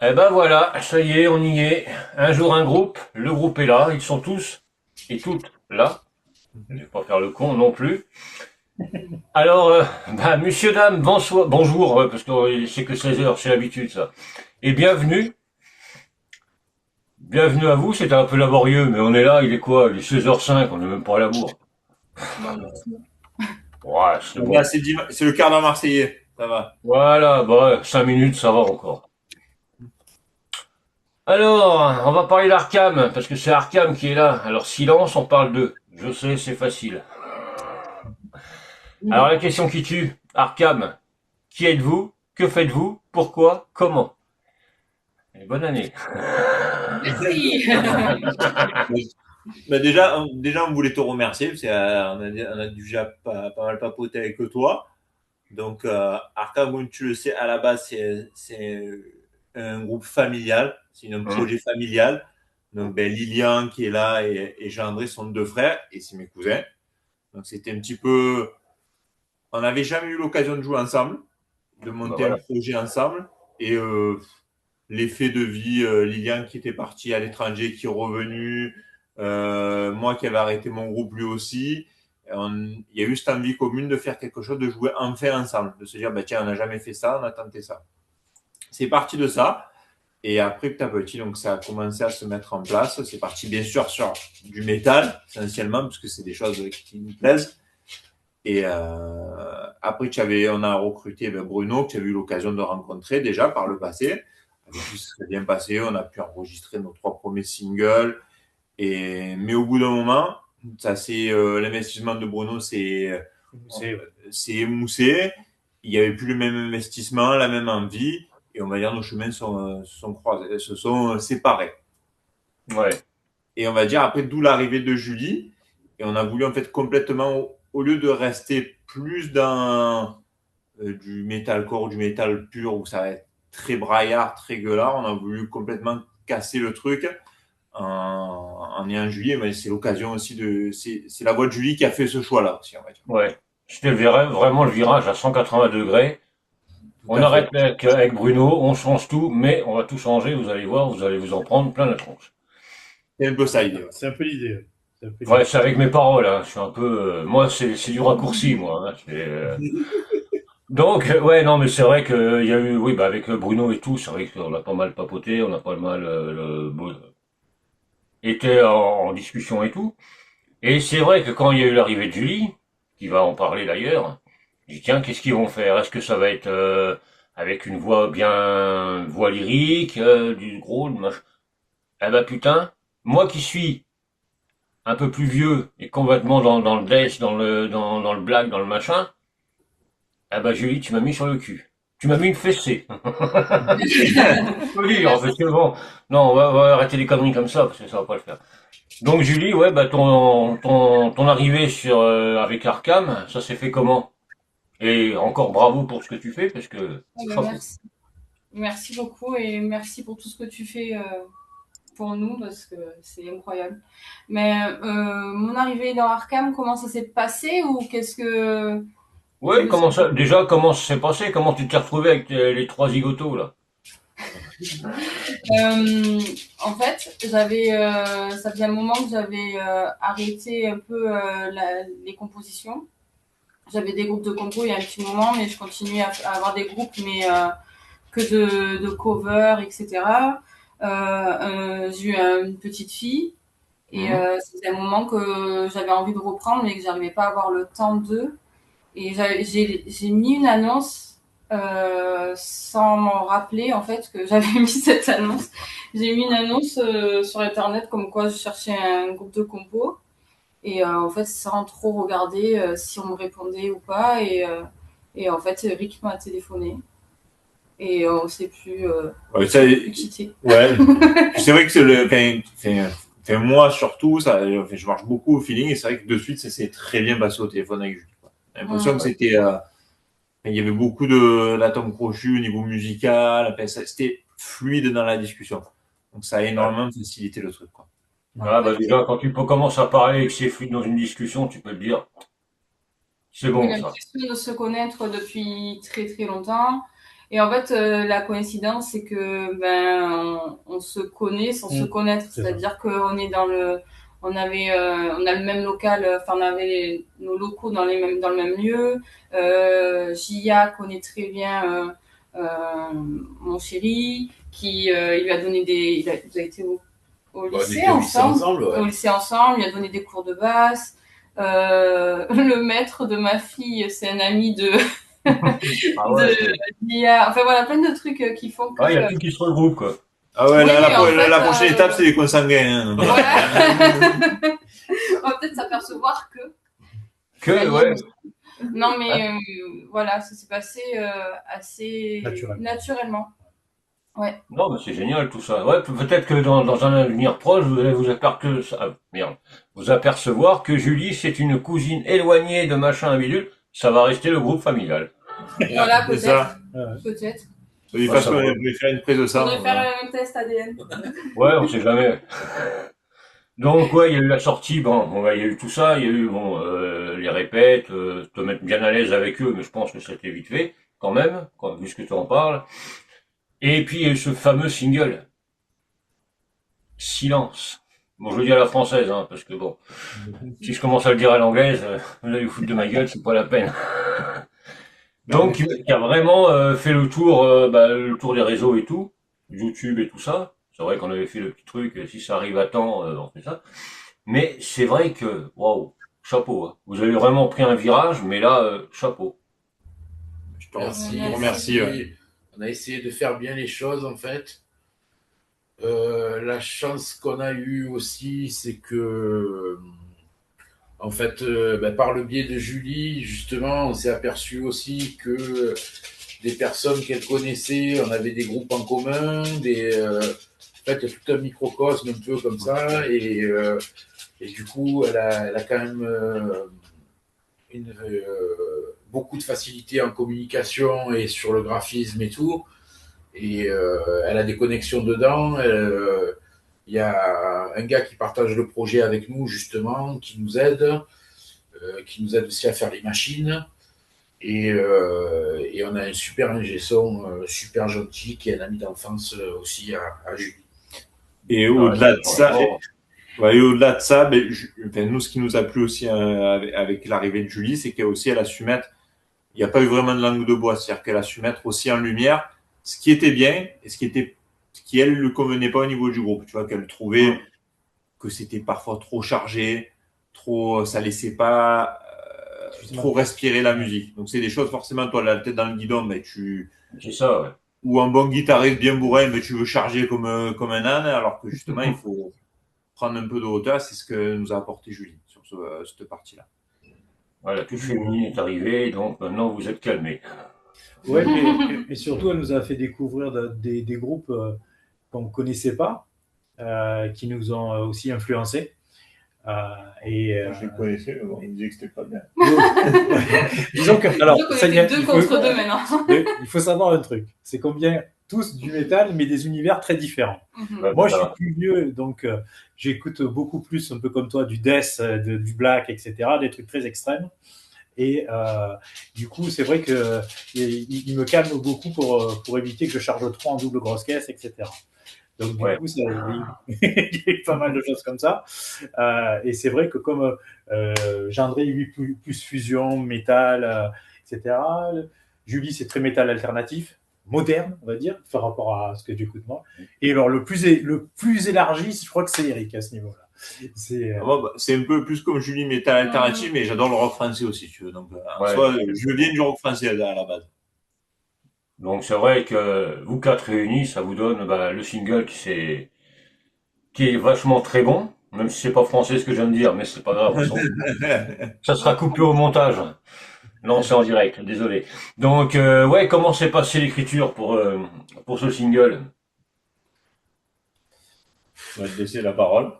Eh ben voilà, ça y est, on y est. Un jour un groupe, le groupe est là, ils sont tous et toutes là. Je vais pas faire le con non plus. Alors, monsieur, dame, bonsoir, bonjour, parce que c'est que 16 heures, c'est l'habitude ça. Et bienvenue, bienvenue à vous, c'était un peu laborieux, mais on est là, il est quoi? Il est 16h05, on n'est même pas à la bourre. Bon, merci. Ouais, c'est Ça va, bon. c'est le quart d'un Marseillais. Ça va. Voilà, bah, 5 minutes, ça va encore. Alors, on va parler d'Arkham, parce que c'est Arkham qui est là. Alors, silence, on parle d'eux. Je sais, c'est facile. Alors la question qui tue, Arkham, qui êtes-vous? Que faites-vous? Pourquoi? Comment? Et bonne année. Merci. Bah déjà, on voulait te remercier parce qu'on a déjà pas mal papoté avec toi. Donc, Arca, comme tu le sais, à la base, c'est un groupe familial, c'est un Hum, projet familial. Donc, ben, Lilian qui est là et Jean-André sont deux frères et c'est mes cousins. Donc, c'était un petit peu. On n'avait jamais eu l'occasion de jouer ensemble, de bah monter un voilà. projet ensemble. Et l'effet de vie, Lilian qui était parti à l'étranger, qui est revenu, moi qui avais arrêté mon groupe lui aussi. Il y a eu cette envie commune de faire quelque chose, de jouer enfin ensemble, de se dire, bah, tiens, on n'a jamais fait ça, on a tenté ça. C'est parti de ça. Et après, petit à petit, donc ça a commencé à se mettre en place. C'est parti bien sûr sur du métal, essentiellement, parce que c'est des choses qui nous plaisent. Et après, on a recruté Bruno, que tu as eu l'occasion de rencontrer déjà par le passé. Avec qui ça s'est bien passé. On a pu enregistrer nos trois premiers singles. Mais au bout d'un moment, l'investissement de Bruno s'est émoussé. Il n'y avait plus le même investissement, la même envie. Et on va dire nos chemins se sont croisés, se sont séparés. Ouais. Et on va dire après d'où l'arrivée de Julie. Et on a voulu en fait complètement, au lieu de rester plus dans du metalcore, du métal pur où ça va être très braillard, très gueulard, on a voulu complètement casser le truc en ayant Julie. Mais c'est l'occasion aussi c'est la voix de Julie qui a fait ce choix-là aussi, on va dire. Ouais. C'était vraiment le virage à 180 degrés. Tout On à fait. arrête avec Bruno, on change tout, mais on va tout changer, vous allez voir, vous allez vous en prendre plein la tronche. C'est un peu ça l'idée. Ouais. C'est un peu l'idée. Ouais. C'est un peu Ouais, l'idée. c'est avec mes paroles, hein. Je suis un peu. Moi, c'est du raccourci, moi, hein. Donc, ouais, non, mais c'est vrai qu'il y a eu, oui, bah, avec Bruno et tout, c'est vrai qu'on a pas mal papoté, on a pas mal été en discussion et tout. Et c'est vrai que quand il y a eu l'arrivée de Julie, qui va en parler d'ailleurs, j'ai dit tiens, qu'est-ce qu'ils vont faire? Est-ce que ça va être avec une voix bien, voix lyrique, du gros, du machin. Eh ben putain, moi qui suis un peu plus vieux et complètement dans le death, dans le black, dans le machin, eh ben Julie, tu m'as mis sur le cul. Tu m'as mis une fessée. Faut le dire, parce Merci. que bon, non, on va arrêter les conneries comme ça, parce que ça va pas le faire. Donc Julie, ouais, bah ton arrivée avec Arkham, ça s'est fait comment? Et encore bravo pour ce que tu fais, parce que chapeau. Merci. Merci beaucoup et merci pour tout ce que tu fais pour nous parce que c'est incroyable. Mais mon arrivée dans Arkham, comment ça s'est passé ou qu'est-ce que Ouais, comment ça s'est passé? Comment tu t'es retrouvé avec les trois zigotos là? euh, en fait, ça faisait un moment que j'avais arrêté un peu les compositions. J'avais des groupes de compos il y a un petit moment, mais je continuais à avoir des groupes, mais que de covers, etc. J'ai eu une petite fille et Mhm. c'était un moment que j'avais envie de reprendre, mais que j'arrivais pas à avoir le temps de. Et j'ai mis une annonce sans m'en rappeler en fait que j'avais mis cette annonce. J'ai mis une annonce sur internet comme quoi je cherchais un groupe de compo et en fait sans trop regarder si on me répondait ou pas et en fait Rick m'a téléphoné et on s'est plus Ouais, on s'est plus quitté. ouais. C'est vrai que moi surtout, je marche beaucoup au feeling et c'est vrai que de suite, ça s'est très bien passé au téléphone avec Julie. J'ai l'impression que Hum, il y avait beaucoup d'atomes crochus au niveau musical. Enfin, c'était fluide dans la discussion. Donc ça a Ouais. énormément facilité le truc, quoi. Ouais. Ah bah ouais. déjà, quand commences à parler et que c'est fluide dans une discussion, tu peux te dire, c'est Oui, bon ça. l'impression de se connaître depuis très très longtemps. Et en fait, la coïncidence, c'est que on se connaît sans se connaître. C'est-à-dire qu'on est on a le même local, enfin on avait nos locaux dans le même lieu. Gia connaît très bien mon chéri, qui il lui a donné vous avez été au lycée ensemble, ouais. Au lycée ensemble, il lui a donné des cours de basse. Le maître de ma fille, c'est un ami de Ah ouais, enfin voilà, plein de trucs qui font que. il y a tout qui se regroupe, quoi. Ah ouais, Oui, la prochaine étape, c'est les consanguins. Hein. Ouais. On va peut-être s'apercevoir que. Ouais. Non, mais voilà, ça s'est passé assez naturellement. Ouais. Non, mais c'est génial tout ça. Ouais, peut-être que dans un avenir proche, vous allez vous apercevoir que Julie, c'est une cousine éloignée de machin bidule. Ça va rester le groupe familial. Voilà, C'est ça. Peut-être. De toute façon, on devrait faire une prise de sang. On devrait faire un test ADN. Ouais, on sait jamais. Donc ouais, il y a eu la sortie, il y a eu tout ça, il y a eu les répètes, te mettre bien à l'aise avec eux, mais je pense que c'était vite fait, quand même, vu ce que tu en parles. Et puis il y a eu ce fameux single, Silence. Bon, je le dis à la française, hein, parce que bon, si je commence à le dire à l'anglaise, vous allez vous foutre de ma gueule, c'est pas la peine. Donc, qui a vraiment fait le tour des réseaux et tout, YouTube et tout ça. C'est vrai qu'on avait fait le petit truc, si ça arrive à temps, on fait ça. Mais c'est vrai que, waouh, chapeau. Hein. Vous avez vraiment pris un virage, mais là, chapeau. Je te remercie. On a essayé de faire bien les choses, en fait. La chance qu'on a eue aussi, c'est que, en fait, par le biais de Julie, justement, on s'est aperçu aussi que des personnes qu'elle connaissait, on avait des groupes en commun, en fait, il y a tout un microcosme un peu comme ça, et du coup, elle a quand même beaucoup de facilité en communication et sur le graphisme et tout. Et elle a des connexions dedans. Il y a un gars qui partage le projet avec nous, justement, qui nous aide aussi à faire les machines. Et on a un super ingé son, super gentil, qui est un ami d'enfance aussi à Julie. Et au-delà de ça, au-delà de ça, nous, ce qui nous a plu aussi avec l'arrivée de Julie, c'est elle a su mettre, il n'y a pas eu vraiment de langue de bois, c'est-à-dire qu'elle a su mettre aussi en lumière ce qui était bien et ce qui elle ne convenait pas au niveau du groupe. Tu vois, qu'elle trouvait que c'était parfois trop chargé, ça laissait pas trop respirer la musique. Donc c'est des choses, forcément, toi, la tête dans le guidon, c'est ça, ouais. Ou un bon guitariste bien bourré, mais tu veux charger comme un âne, alors que justement, il faut prendre un peu de hauteur. C'est ce que nous a apporté Julie sur cette partie-là. Voilà, tout féminin est arrivé, donc maintenant vous êtes calmés. Ouais, mais surtout, elle nous a fait découvrir des groupes qu'on ne connaissait pas, qui nous ont aussi influencés. Je les connaissais, mais bon, ils me disaient que c'était pas bien. Disons que, alors, ça y est, deux contre deux maintenant. Il faut savoir un truc, c'est qu'on vient tous du métal, mais des univers très différents. Moi, je suis plus vieux, donc j'écoute beaucoup plus, un peu comme toi, du death, du black, etc., des trucs très extrêmes. Et du coup, c'est vrai que il me calme beaucoup pour éviter que je charge trop en double grosse caisse, etc. Donc, du coup, il y a eu pas mal de choses comme ça. Et c'est vrai que comme Gendré, lui, plus fusion, métal, etc. Julie, c'est très métal alternatif, moderne, on va dire, par rapport à ce que j'écoute moi. Et alors, le plus élargi, je crois que c'est Eric à ce niveau-là. C'est un peu plus comme Julie métal alternatif, mais j'adore le rock français aussi, tu veux. Donc, je viens du rock français à la base. Donc c'est vrai que vous quatre réunis, ça vous donne le single qui est vachement très bon, même si c'est pas français ce que je viens de dire, mais c'est pas grave. Ça sera coupé au montage. Non, c'est en direct, désolé. Donc comment s'est passée l'écriture pour ce single? Je vais te laisser la parole.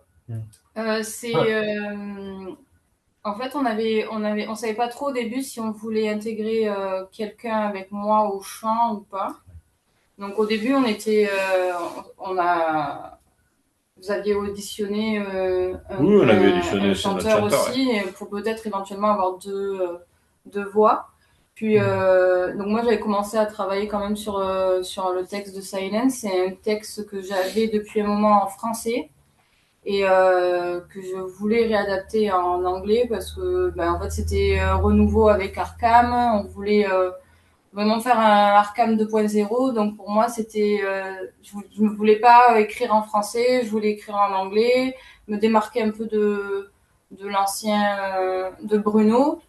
En fait, on savait pas trop au début si on voulait intégrer quelqu'un avec moi au chant ou pas. Donc au début, vous aviez auditionné un chanteur aussi, pour peut-être éventuellement avoir deux voix. Puis, donc moi, j'avais commencé à travailler quand même sur le texte de Silence. C'est un texte que j'avais depuis un moment en français et que je voulais réadapter en anglais parce que, en fait, c'était renouveau avec Arkham. On voulait vraiment faire un Arkham 2.0. Donc pour moi, c'était, je ne voulais pas écrire en français, je voulais écrire en anglais, me démarquer un peu de l'ancien de Bruno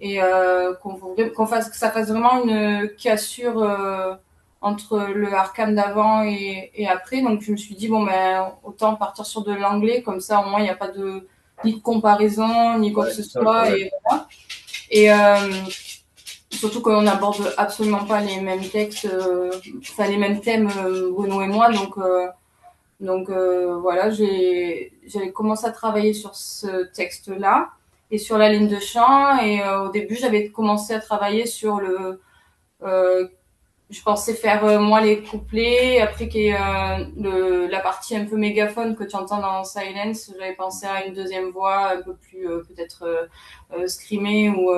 et que ça fasse vraiment une cassure entre le Arkham d'avant et après. Donc je me suis dit bon autant partir sur de l'anglais, comme ça au moins il n'y a pas de ni de comparaison ni quoi que ce soit. Et voilà. Et surtout qu'on n'aborde absolument pas les mêmes textes, les mêmes thèmes, Bruno et moi. Donc voilà, j'avais commencé à travailler sur ce texte-là et sur la ligne de chant. Et au début, j'avais commencé à travailler sur je pensais faire moi les couplets, après qu'il y ait la partie un peu mégaphone que tu entends dans Silence. J'avais pensé à une deuxième voix un peu plus peut-être screamée ou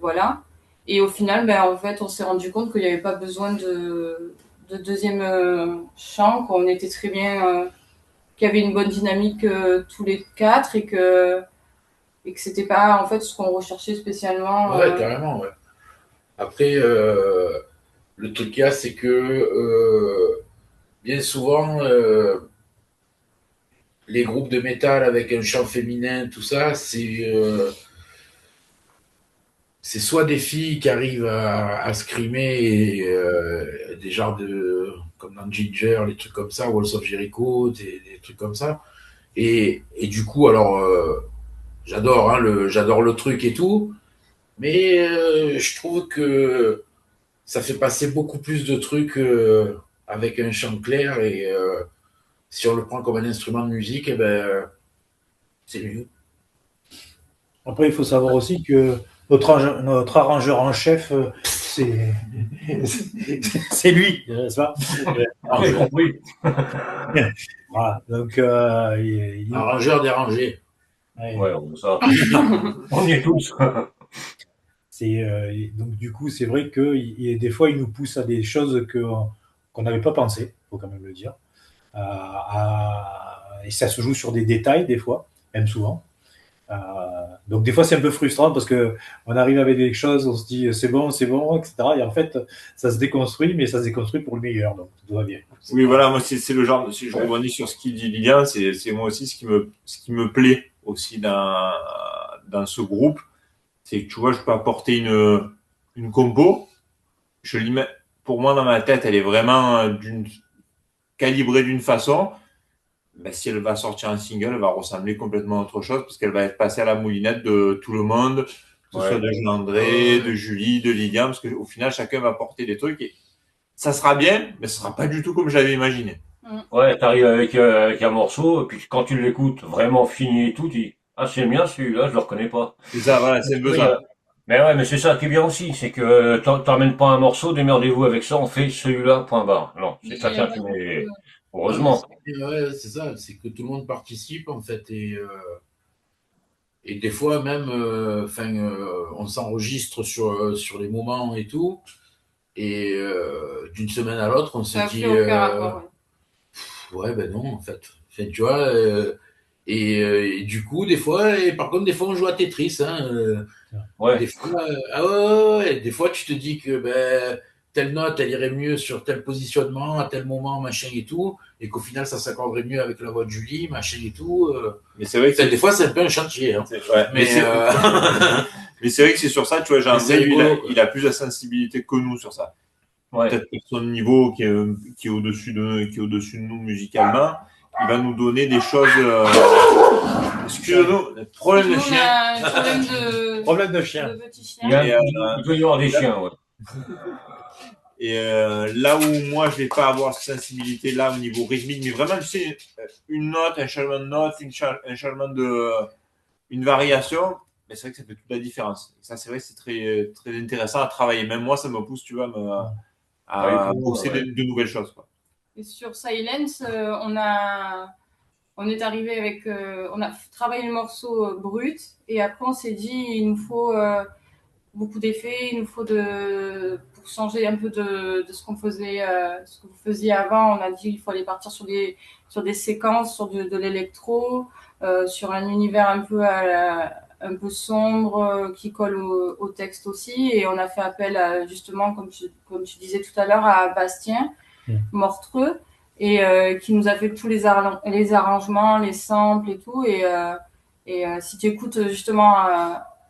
voilà. Et au final, en fait, on s'est rendu compte qu'il n'y avait pas besoin de deuxième chant, qu'on était très bien, qu'il y avait une bonne dynamique tous les quatre et que c'était pas en fait ce qu'on recherchait spécialement. Ouais, carrément, ouais. Après, le truc qu'il y a, c'est que bien souvent, les groupes de métal avec un chant féminin, tout ça, c'est soit des filles qui arrivent à screamer et des genres comme dans Ginger, les trucs comme ça, Walls of Jericho, des trucs comme ça. Et du coup, alors, j'adore, hein, j'adore le truc et tout, mais je trouve que ça fait passer beaucoup plus de trucs avec un chant clair et si on le prend comme un instrument de musique, eh ben, c'est mieux. Après, il faut savoir aussi que notre arrangeur en chef, c'est lui, n'est-ce pas? J'ai compris. Voilà. Donc, Arrangeur dérangé. Ouais, ça. On y est tous. Donc du coup, c'est vrai que des fois, il nous pousse à des choses qu'on n'avait pas pensé, faut quand même le dire. Et ça se joue sur des détails des fois, même souvent. Donc des fois, c'est un peu frustrant parce que on arrive avec des choses, on se dit c'est bon, etc. Et en fait, ça se déconstruit, mais ça se déconstruit pour le meilleur, donc tout va bien. Oui, voilà, moi c'est le genre, si je rebondis sur ce qu'il dit Lilian, c'est moi aussi ce qui me plaît aussi dans ce groupe, c'est que tu vois, je peux apporter une compo, je l'y mets, pour moi dans ma tête, elle est vraiment calibrée d'une façon. Ben, si elle va sortir un single, elle va ressembler complètement à autre chose parce qu'elle va être passée à la moulinette de tout le monde, que ce soit de Jean-André, de Julie, de Lilian, parce qu'au final, chacun va porter des trucs et ça sera bien, mais ce sera pas du tout comme j'avais imaginé. Ouais, t'arrives avec un morceau, et puis quand tu l'écoutes vraiment fini et tout, tu dis, ah, c'est bien celui-là, je le reconnais pas. C'est ça, voilà, c'est le Oui, besoin. mais ouais, mais c'est ça qui est bien aussi, c'est que t'emmènes pas un morceau, démerdez-vous avec ça, on fait celui-là, point barre. Non, c'est chacun qui met, heureusement. Ouais, c'est ça, c'est que tout le monde participe en fait et des fois même, on s'enregistre sur les moments et tout, et d'une semaine à l'autre, on se Ça dit, fait aucun rapport. ouais, ben non, en fait. Enfin, tu vois, et du coup, par contre, des fois, on joue à Tetris. Hein, Ouais. des fois, ouais, des fois, tu te dis que ben, telle note, elle irait mieux sur tel positionnement, à tel moment, machin et tout, et qu'au final, ça s'accorderait mieux avec la voix de Julie, machin et tout. Mais c'est vrai que des fois, c'est un peu un chantier. Hein. Ouais, mais c'est vrai que c'est sur ça, tu vois, Jean-André, il a plus la sensibilité que nous sur ça. Ouais. Peut-être que son niveau qui est au-dessus de nous musicalement, il va nous donner des choses. Excusez-nous, problème de chien. Problème de chien. De petit chien. Il doit y avoir des chiens, ouais. Et là où moi je vais pas avoir cette sensibilité là au niveau rythmique, mais vraiment tu sais une note, un changement de note, un changement une variation, mais c'est vrai que ça fait toute la différence. Et ça c'est vrai que c'est très très intéressant à travailler. Même moi ça me pousse, tu vois, à bosser de nouvelles choses, quoi. Et sur Silence, on est arrivé avec, on a travaillé le morceau brut et après on s'est dit il nous faut beaucoup d'effets. Il nous faut pour changer un peu de ce qu'on faisait, ce que vous faisiez avant. On a dit qu'il faut aller partir sur des séquences, sur de l'électro, sur un univers un peu sombre qui colle au texte aussi. Et on a fait appel justement, comme tu disais tout à l'heure, à Bastien Mortreux, et qui nous a fait tous les arrangements, les samples et tout. Et si tu écoutes justement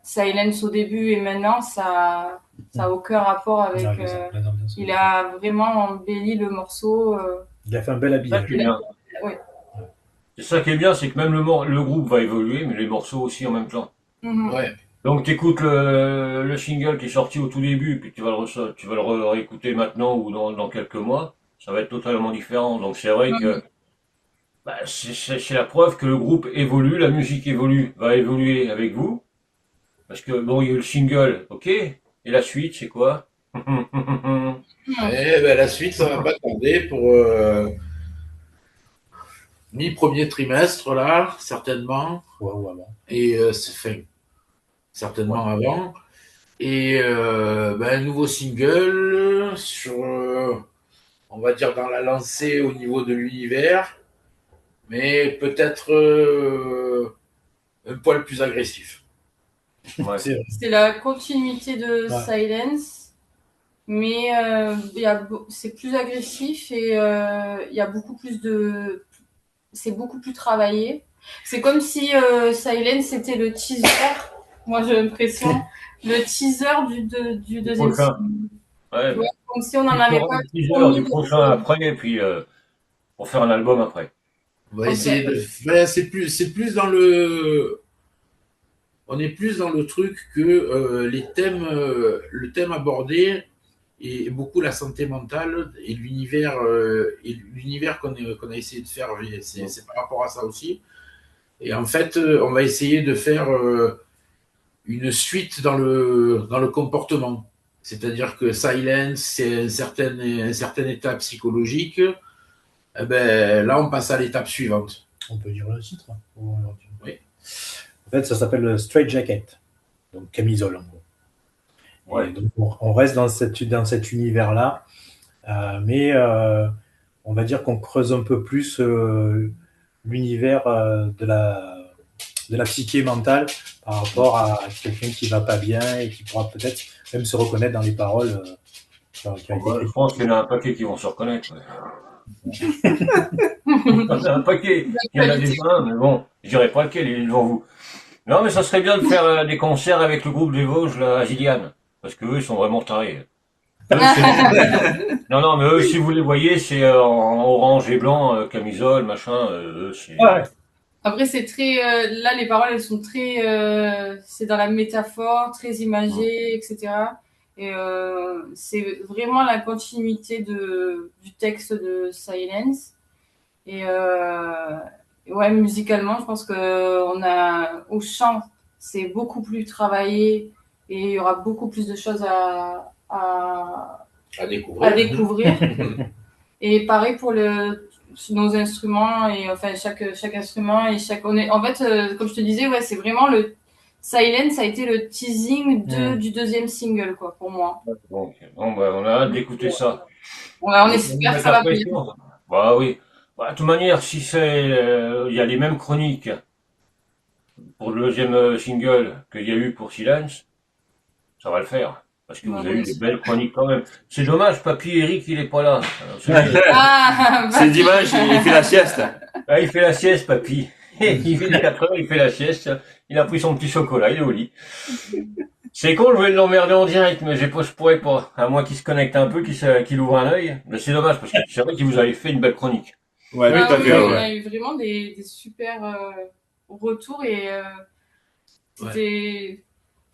Silence au début et maintenant, ça a aucun rapport avec. Il a vraiment embelli le morceau. Il a fait un bel habillage. Ouais. C'est ça qui est bien, c'est que même le groupe va évoluer, mais les morceaux aussi en même temps. Ouais. Donc tu écoutes le single qui est sorti au tout début, puis tu vas le réécouter maintenant ou dans quelques mois, ça va être totalement différent. Donc c'est vrai que c'est la preuve que le groupe évolue, la musique va évoluer avec vous. Parce que bon, il y a eu le single, ok, et la suite, c'est quoi? La suite, ça va pas tarder pour mi-premier trimestre, là, certainement. Ou avant. Et certainement avant. Et un nouveau single sur, on va dire, dans la lancée au niveau de l'univers, mais peut-être un poil plus agressif. Ouais. C'est la continuité de Silence, mais c'est plus agressif et il y a beaucoup plus c'est beaucoup plus travaillé. C'est comme si Silence c'était le teaser. Moi j'ai l'impression le teaser du deuxième film. Ouais. Comme si on en avait pas. Le teaser du prochain après et puis pour faire un album après. On va essayer c'est plus dans le. On est plus dans le truc que le thème abordé est beaucoup la santé mentale et l'univers qu'on a essayé de faire, c'est par rapport à ça aussi. Et en fait, on va essayer de faire une suite dans le comportement. C'est-à-dire que Silence, c'est un certain état psychologique. Eh ben, là, on passe à l'étape suivante. On peut dire le titre. Oui. En fait, ça s'appelle Straight Jacket, donc camisole en gros. Ouais. Et donc on reste dans cet univers-là, mais on va dire qu'on creuse un peu plus l'univers de la psyché mentale par rapport à quelqu'un qui va pas bien et qui pourra peut-être même se reconnaître dans les paroles. Je pense qu'il y en a un paquet qui vont se reconnaître. Il y en a un paquet. Il y en a déjà un, mais bon, je dirais pas lequel, il est devant vous. Non, mais ça serait bien de faire des concerts avec le groupe des Vosges, là, à Gilliane. Parce que eux, ils sont vraiment tarés. Non, mais eux, si vous les voyez, c'est en orange et blanc, camisole, machin, c'est... Ouais. Après, c'est très, là, les paroles, elles sont très, c'est dans la métaphore, très imagée, etc. Et c'est vraiment la continuité du texte de Silence. Et ouais, musicalement, je pense que au chant, c'est beaucoup plus travaillé et il y aura beaucoup plus de choses à découvrir. Et pareil pour nos instruments et enfin chaque instrument et en fait, comme je te disais, ouais, c'est vraiment le Silence a été le teasing du deuxième single, quoi, pour moi. Bon, on a hâte d'écouter ça. Ouais, on espère que ça va plaire. Bah oui. Bah, de toute manière, si il y a les mêmes chroniques pour le deuxième single qu'il y a eu pour Silence, ça va le faire. Parce que vous avez eu des belles chroniques quand même. C'est dommage, papy Eric, il est pas là. C'est dimanche, il fait la sieste. Ah, il fait la sieste, papy. Il fait 4 heures, il fait la sieste. Il a pris son petit chocolat, il est au lit. C'est con, je voulais l'emmerder en direct, mais je pourrais pas. À moins qu'il se connecte un peu, qu'il ouvre un œil. Mais c'est dommage, parce que c'est vrai qu'il vous avait fait une belle chronique. Ouais, tout à fait. On a eu vraiment des super retours et c'était...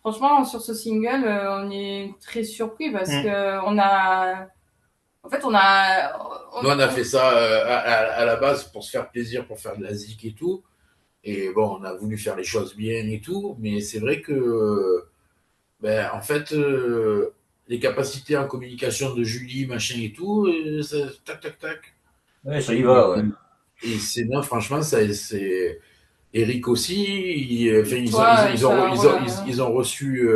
Franchement, sur ce single, on est très surpris parce que on a fait ça à la base pour se faire plaisir, pour faire de la zik et tout. Et bon, on a voulu faire les choses bien et tout, mais c'est vrai que, en fait, les capacités en communication de Julie, machin et tout, ça, tac. Ouais, ça y va, ouais. Et non, franchement, c'est Eric aussi. Ils ont reçu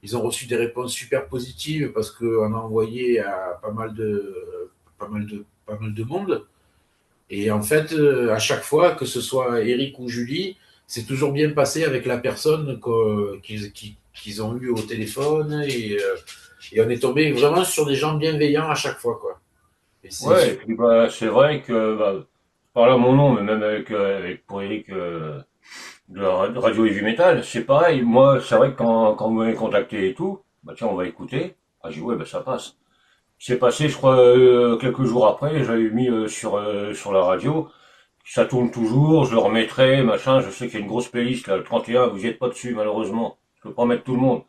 ils ont reçu des réponses super positives parce qu'on a envoyé à pas mal de monde. Et en fait, à chaque fois, que ce soit Eric ou Julie, c'est toujours bien passé avec la personne qu'ils ont eu au téléphone. Et on est tombé vraiment sur des gens bienveillants à chaque fois, quoi. Et Ouais, et puis bah, c'est vrai que, bah, par là mon nom, mais même avec pour Eric de Radio Heavy Metal, c'est pareil. Moi, c'est vrai que quand vous m'avez contacté et tout, bah tiens, on va écouter. Ah, j'ai dit ouais, bah ça passe. C'est passé, je crois, quelques jours après, j'avais mis sur la radio. Ça tourne toujours, je le remettrai, machin. Je sais qu'il y a une grosse playlist là, le 31, vous y êtes pas dessus malheureusement. Je peux pas mettre tout le monde.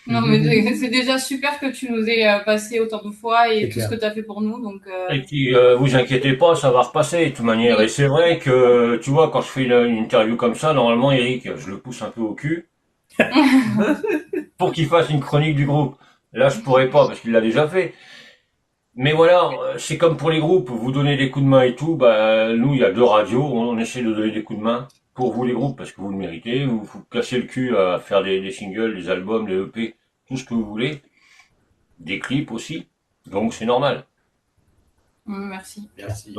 Non, mais c'est déjà super que tu nous aies passé autant de fois et C'est tout clair. ce que tu as fait pour nous. Donc, Et puis, vous inquiétez pas, ça va repasser de toute manière. Et c'est vrai que, tu vois, quand je fais une interview comme ça, normalement, Eric, je le pousse un peu au cul pour qu'il fasse une chronique du groupe. Là, je pourrais pas parce qu'il l'a déjà fait. Mais voilà, c'est comme pour les groupes, vous donnez des coups de main et tout. Bah, nous, il y a 2 radios, on essaie de donner des coups de main pour vous les groupes parce que vous le méritez. Vous cassez le cul à faire des singles, des albums, des EP, tout ce que vous voulez, des clips aussi. Donc c'est normal. merci. merci.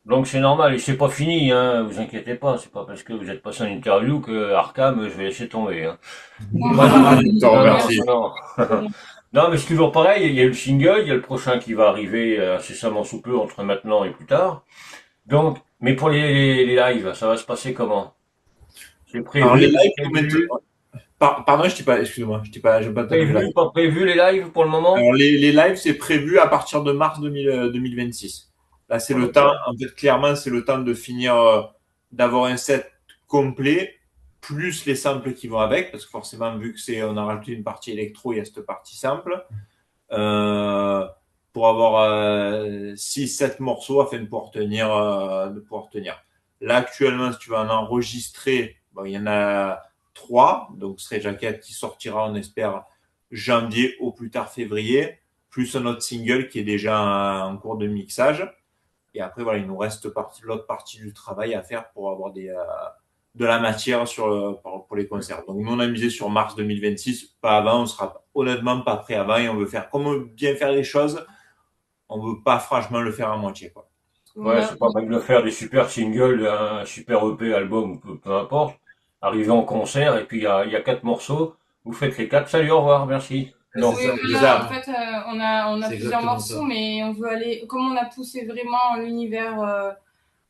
Donc c'est normal et c'est pas fini, hein. Vous inquiétez pas, c'est pas parce que vous êtes passé en interview que Arkham, je vais laisser tomber, hein. Je te Non, remercie. non, non. Non, mais c'est toujours pareil. Il y a eu le single, il y a le prochain qui va arriver incessamment sous peu entre maintenant et plus tard. Donc, mais pour les lives, ça va se passer comment? C'est Alors, les prévu, lives, pas faut prévu, mettre- pardon, je t'ai pas, excuse-moi, j'ai pas entendu la. prévu, pas prévu les lives pour le moment? Alors, les lives, c'est prévu à partir de mars 2026. Là, c'est Bon, le temps, d'accord. en fait, clairement, c'est le temps de finir, d'avoir un set complet, plus les samples qui vont avec, parce que forcément, vu que on a rajouté une partie électro, il y a cette partie sample, euh, pour avoir 6-7 morceaux afin de pouvoir tenir. Là, actuellement, si tu vas en enregistrer, bon, il y en a 3, donc ce serait Jacket qui sortira, on espère, janvier au plus tard février, plus un autre single qui est déjà en cours de mixage. Et après, voilà, il nous reste l'autre partie du travail à faire pour avoir de la matière pour les concerts. Donc, nous, on a misé sur mars 2026, pas avant. On sera honnêtement pas prêt avant et on veut faire, comme on veut bien faire les choses, on veut pas franchement le faire à moitié, quoi. Ouais, c'est pas mal de faire des super singles, un super EP, album, peu importe. Arriver en concert et puis il y a 4 morceaux. Vous faites les 4. Salut, au revoir, merci. Non. Oui, C'est voilà, en ça. fait, on a C'est plusieurs exactement morceaux, ça. mais on veut aller, comme on a poussé vraiment l'univers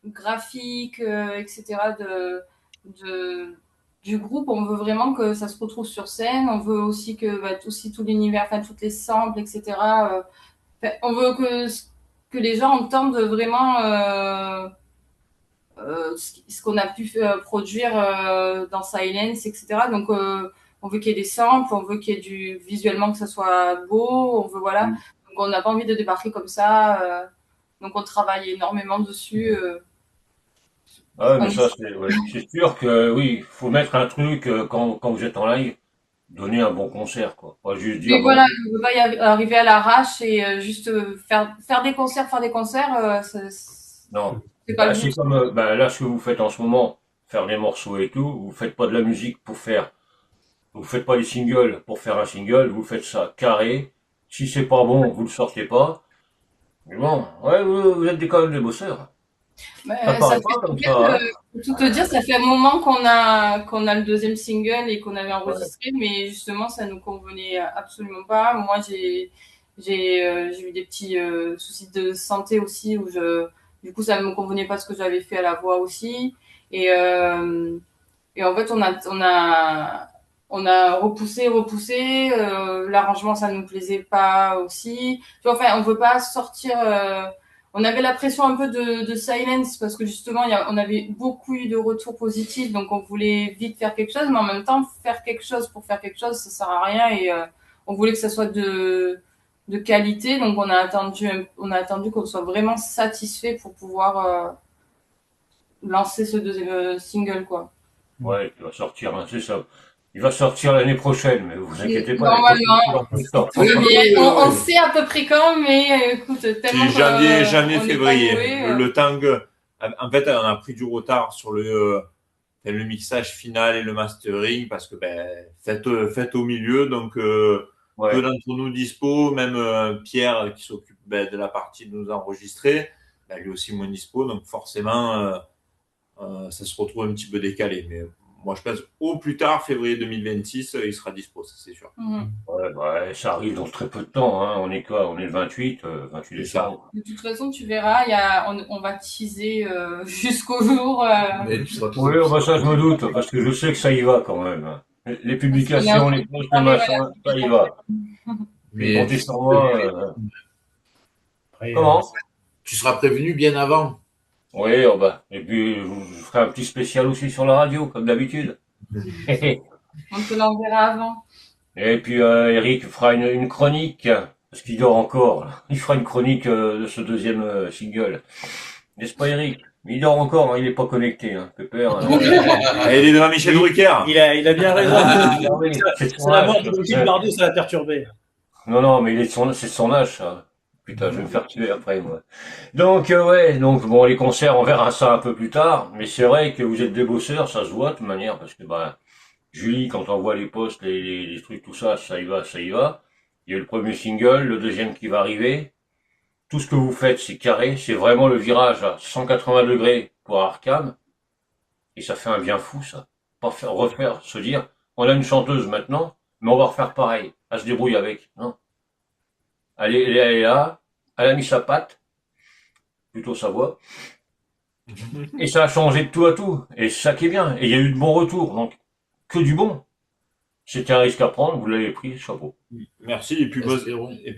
graphique, etc. de, du groupe, on veut vraiment que ça se retrouve sur scène. On veut aussi que aussi tout l'univers, enfin toutes les samples, etc. On veut que les gens entendent vraiment ce qu'on a pu produire dans Silence, etc. Donc on veut qu'il y ait des samples, on veut qu'il y ait visuellement que ça soit beau, on veut voilà. Donc on n'a pas envie de débarquer comme ça. Donc on travaille énormément dessus. Ah, ouais, mais On ça, essaie- c'est sûr que oui, faut mettre un truc quand vous êtes en live, donner un bon concert, quoi. Pas juste Mais dire bon, voilà, on ne veut pas arriver à l'arrache et juste faire des concerts, non. c'est pas Bah, le but. c'est comme bah, là ce que vous faites en ce moment, faire des morceaux et tout. Vous faites pas de la musique pour faire, vous faites pas des singles pour faire un single. Vous faites ça carré. Si c'est pas bon, vous le sortez pas. Mais bon, ouais, vous êtes quand même des bosseurs. Ça Ça paraît fait, pas en comme fait, ça, hein. pour tout te dire, ça fait un moment qu'on a le deuxième single et qu'on avait Ouais. enregistré, mais justement, ça nous convenait absolument pas. Moi, j'ai eu des petits soucis de santé aussi, du coup, ça ne me convenait pas ce que j'avais fait à la voix aussi. Et, euh, et en fait, on a repoussé. L'arrangement, ça nous plaisait pas aussi. Tu vois, enfin, on veut pas sortir. On avait la pression un peu de Silence parce que justement, on avait beaucoup eu de retours positifs, donc on voulait vite faire quelque chose, mais en même temps, faire quelque chose pour faire quelque chose, ça sert à rien et on voulait que ça soit de qualité, donc on a attendu qu'on soit vraiment satisfait pour pouvoir lancer ce deuxième single, quoi. Ouais, il va sortir, hein, c'est ça. Il va sortir l'année prochaine, mais vous inquiétez pas, il y a que Normalement, qui va le sortir. Oui, oui, on oui. sait à peu près quand, mais écoute, tellement C'est janvier, qu'on n'est pas février. doué. Le temps que, en fait, on a pris du retard sur le mixage final et le mastering, parce que faites au milieu, donc peu d'entre nous dispo, même Pierre qui s'occupe de la partie de nous enregistrer, lui aussi moins dispo, donc forcément ça se retrouve un petit peu décalé. Mais moi je pense au plus tard, février 2026, il sera dispo, ça c'est sûr. Ouais, ça arrive dans très peu de temps, hein. On est quoi? On est le 28 décembre. De toute façon, tu verras, on va teaser jusqu'au jour. Mais tu seras Oui, ça je me doute, parce que je sais que ça y va quand même. Les publications, les posts, les machins, ça y va. Mais comptez sur moi. Comment? Tu seras prévenu bien avant. Oui, et puis je ferai un petit spécial aussi sur la radio, comme d'habitude. On te l'enverra avant. Et puis Eric fera une chronique, parce qu'il dort encore. Là. Il fera une chronique de ce deuxième single. N'est-ce pas Eric? Il dort encore, hein, il est pas connecté, hein, Pépère. Il est devant Michel Drucker. Il a bien raison. C'est la mort de Brigitte Bardot, ça l'a perturbé. Non, mais c'est de son âge, ça. Putain, je vais me faire tuer après, moi. Donc, bon, les concerts, on verra ça un peu plus tard. Mais c'est vrai que vous êtes des bosseurs, ça se voit de toute manière, parce que, Julie, quand on voit les posts, les trucs, tout ça, ça y va, ça y va. Il y a le premier single, le deuxième qui va arriver. Tout ce que vous faites, c'est carré, c'est vraiment le virage à 180 degrés pour Arkham. Et ça fait un bien fou, ça. Pas se dire, on a une chanteuse maintenant, mais on va refaire pareil. Elle se débrouille avec, non? Elle est là, elle a mis sa patte, plutôt sa voix. Et ça a changé de tout à tout. Et c'est ça qui est bien. Et il y a eu de bons retours, donc que du bon. C'était un risque à prendre, vous l'avez pris, chapeau. Merci. Et puis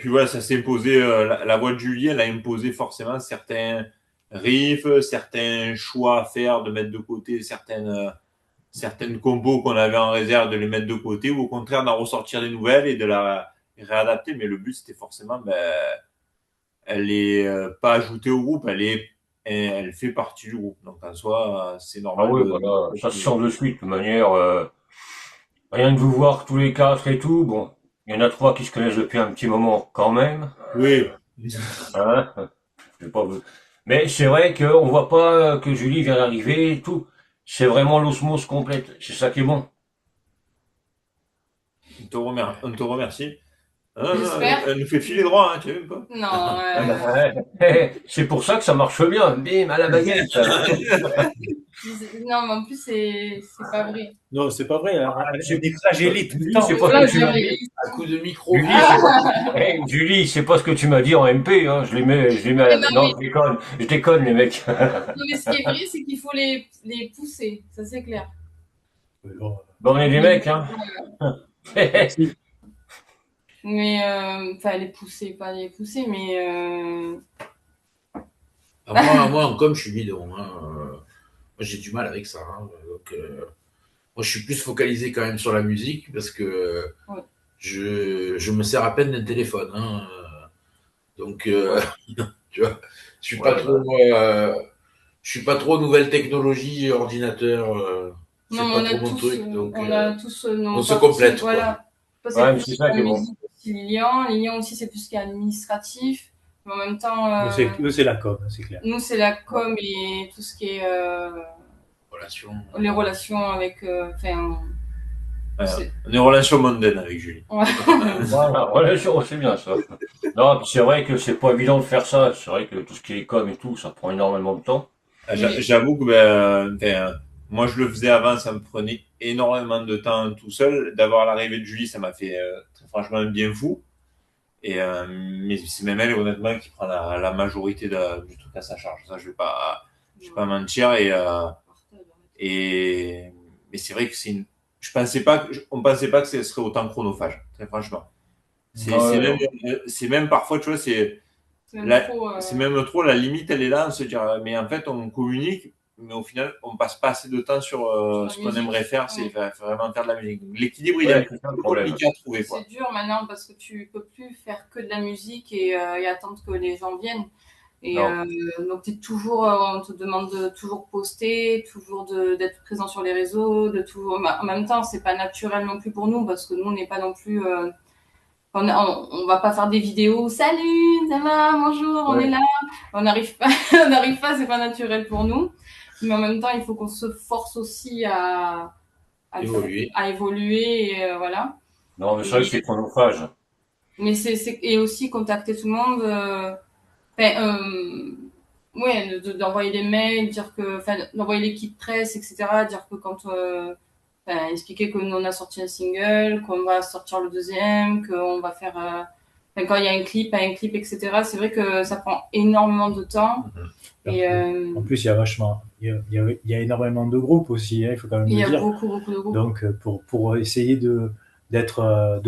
voilà, ça s'est imposé, la voix de Julie, elle a imposé forcément certains riffs, certains choix à faire, de mettre de côté certaines combos qu'on avait en réserve, de les mettre de côté, ou au contraire d'en ressortir des nouvelles et de la réadapter. Mais le but, c'était forcément, elle est pas ajoutée au groupe, elle fait partie du groupe. Donc en soi, c'est normal. Ah oui, voilà, ça se sent de suite, de manière, rien que vous voir tous les quatre et tout, bon, il y en a trois qui se connaissent depuis un petit moment quand même. Oui. Hein, mais c'est vrai qu'on voit pas que Julie vient d'arriver et tout. C'est vraiment l'osmose complète. C'est ça qui est bon. On te remercie. J'espère. Elle nous fait filer droit, hein, tu sais même pas. Non. C'est pour ça que ça marche bien. Bim, à la baguette. Non, mais en plus, c'est pas vrai. Non, c'est pas vrai. J'ai des flagellés tout le temps. C'est pas ce que tu m'as dit. Un coup de micro. Julie, c'est pas ce que tu m'as dit en MP, hein. Je les mets à la... Non, je déconne, les mecs. Non, mais ce qui est vrai, c'est qu'il faut les pousser. Ça, c'est clair. Bon, on est des mecs, hein. Mais, les pousser, pas les pousser, mais Moi, comme je suis bidon, hein, moi, j'ai du mal avec ça. Hein, donc, moi, je suis plus focalisé quand même sur la musique parce que je me sers à peine d'un téléphone. Hein, donc, tu vois, je suis pas trop nouvelle technologie, ordinateur. non, on a tous, truc, donc, on se complète. Voilà. Ouais, c'est ça qui est bon. Lilian aussi, c'est plus qu'administratif. Mais en même temps. Nous, c'est la com, c'est clair. Nous, c'est la com et tout ce qui est. Les relations avec. On est en relation mondaine avec Julie. Voilà, relation, c'est bien ça. Non, c'est vrai que c'est pas évident de faire ça. C'est vrai que tout ce qui est com et tout, ça prend énormément de temps. J'avoue que moi je le faisais avant, ça me prenait énormément de temps tout seul. D'avoir l'arrivée de Julie, ça m'a fait très franchement un bien fou. Mais c'est même elle honnêtement qui prend la majorité du truc à sa charge. Ça, je vais pas mentir. Mais c'est vrai que on pensait pas que ce serait autant chronophage, très franchement. C'est même parfois, tu vois, c'est même trop, la limite, elle est là, on se dit, mais en fait, on communique, mais au final, on passe pas assez de temps sur ce qu'on aimerait faire, c'est vraiment faire de la musique. Donc, l'équilibre, il est compliqué à trouver. C'est dur maintenant parce que tu peux plus faire que de la musique et attendre que les gens viennent. Et donc, on te demande de toujours poster, toujours d'être présent sur les réseaux, en même temps, c'est pas naturel non plus pour nous parce que nous, on n'est pas non plus, on va pas faire des vidéos, salut, ça va, bonjour, on est là. On n'arrive pas, c'est pas naturel pour nous. Mais en même temps, il faut qu'on se force aussi à évoluer et voilà. Non, mais c'est vrai que c'est chronophage. Mais et aussi contacter tout le monde. Ouais, d'envoyer des mails, dire que, enfin, d'envoyer les kits presse, etc. Dire que quand, expliquer que nous on a sorti un single, qu'on va sortir le deuxième, qu'on va faire, quand il y a un clip, etc. C'est vrai que ça prend énormément de temps. Et en plus, il y a vachement, il y a énormément de groupes aussi, hein, il faut quand même le dire. Il y a beaucoup de groupes. Donc, pour essayer de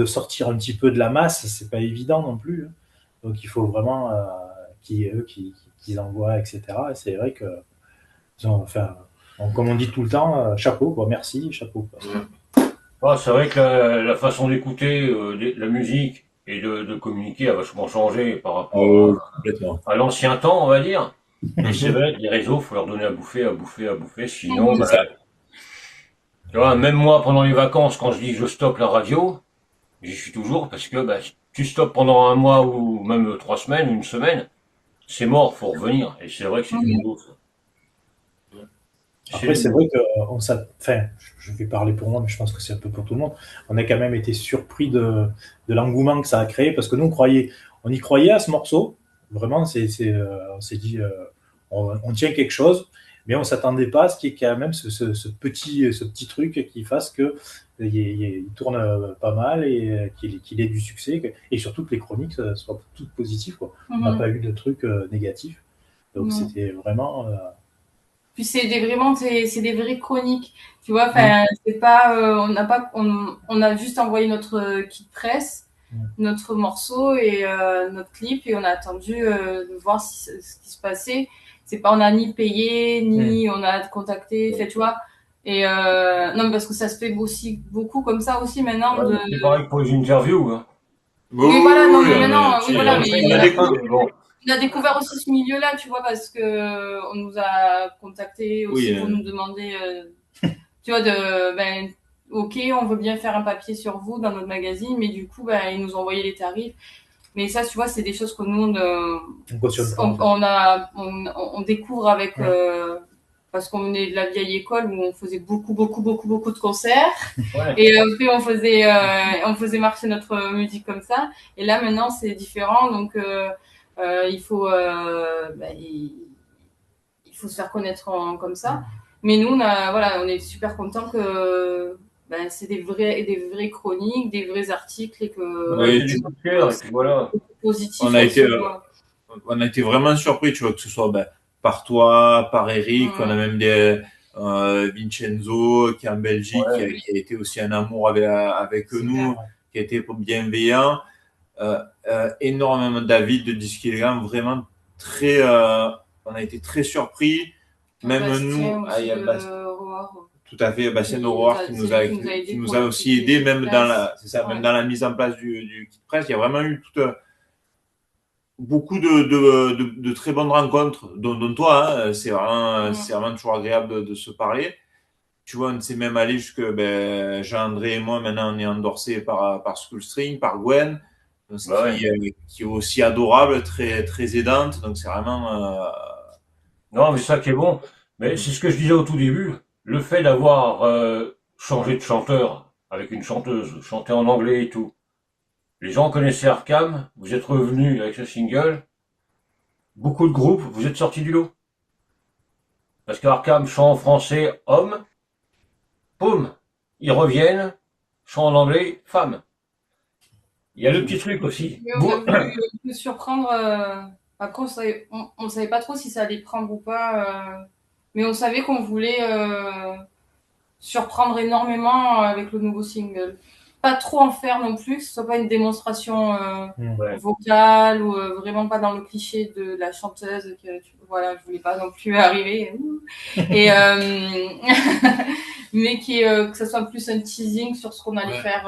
sortir un petit peu de la masse, c'est pas évident non plus. Hein. Donc, il faut vraiment qu'ils envoient, etc. Et c'est vrai que, enfin, comme on dit tout le temps, chapeau, quoi, merci, chapeau. Ah, c'est vrai que la façon d'écouter la musique et de communiquer a vachement changé par rapport à l'ancien temps, on va dire. Et c'est vrai que les réseaux, faut leur donner à bouffer, sinon, tu vois, même moi, pendant les vacances, quand je dis que je stoppe la radio, j'y suis toujours parce que si tu stoppes pendant un mois ou même 3 semaines, une semaine, c'est mort, faut revenir. Et c'est vrai que c'est une douce. Après, c'est vrai que enfin, je vais parler pour moi, mais je pense que c'est un peu pour tout le monde. On a quand même été surpris de l'engouement que ça a créé parce que nous, on y croyait à ce morceau. Vraiment, on s'est dit, on tient quelque chose, mais on s'attendait pas à ce qu'il y ait quand même ce petit truc qui fasse que il tourne pas mal et qu'il ait du succès et surtout que les chroniques soient toutes positives, quoi. On n'a pas eu de trucs négatifs. Donc c'était vraiment. Puis c'est des vraies chroniques, tu vois. Enfin, c'est pas, on a juste envoyé notre kit presse, notre morceau et notre clip, et on a attendu de voir ce qui se passait. C'est pas, on a ni payé, ni on a contacté, fait, tu vois. Et non, parce que ça se fait aussi beaucoup comme ça aussi maintenant. C'est pareil pour les interviews. Hein. Oui, voilà, non, mais maintenant, oui, voilà, mais on a découvert aussi ce milieu-là, tu vois, parce que on nous a contactés aussi pour nous demander, tu vois, ok, on veut bien faire un papier sur vous dans notre magazine, mais du coup, ils nous ont envoyé les tarifs. Mais ça, tu vois, c'est des choses que nous, on découvre avec, parce qu'on est de la vieille école où on faisait beaucoup de concerts. Ouais. Et puis on faisait marcher notre musique comme ça. Et là, maintenant, c'est différent. Donc, il faut se faire connaître comme ça. Mais nous, on est super contents que c'est des vraies chroniques, des vrais articles et que voilà. Positif. On a été vraiment surpris, tu vois, que ce soit par toi, par Eric, on a même des Vincenzo qui est en Belgique, qui a été aussi un amour avec nous, qui a été bienveillant. Énormément David de 10 kg, vraiment très, on a été très surpris. Même nous, tout à fait, Bastien Aurore qui nous a aussi aidé, même dans la mise en place du kit presse. Il y a vraiment eu beaucoup de très bonnes rencontres, dont toi, hein, c'est vraiment toujours agréable de se parler. Tu vois, on s'est même allé jusque, Jean-André et moi, maintenant, on est endorsés par Skullstring, par Gwen, qui est aussi adorable, très, très aidante. Donc, c'est vraiment. Non, mais ça qui est bon. Mais c'est ce que je disais au tout début. Le fait d'avoir changé de chanteur avec une chanteuse, chanter en anglais et tout. Les gens connaissaient Arkham, vous êtes revenus avec ce single. Beaucoup de groupes, vous êtes sortis du lot. Parce qu'Arkham chante en français homme. Poum, ils reviennent, chant en anglais femme. Il y a le petit truc aussi. Mais on a voulu surprendre. Après, on savait pas trop si ça allait prendre ou pas. Mais on savait qu'on voulait surprendre énormément avec le nouveau single. Pas trop en faire non plus, que ce soit pas une démonstration vocale ou vraiment pas dans le cliché de la chanteuse que je voulais pas non plus arriver. Et mais que ça soit plus un teasing sur ce qu'on allait faire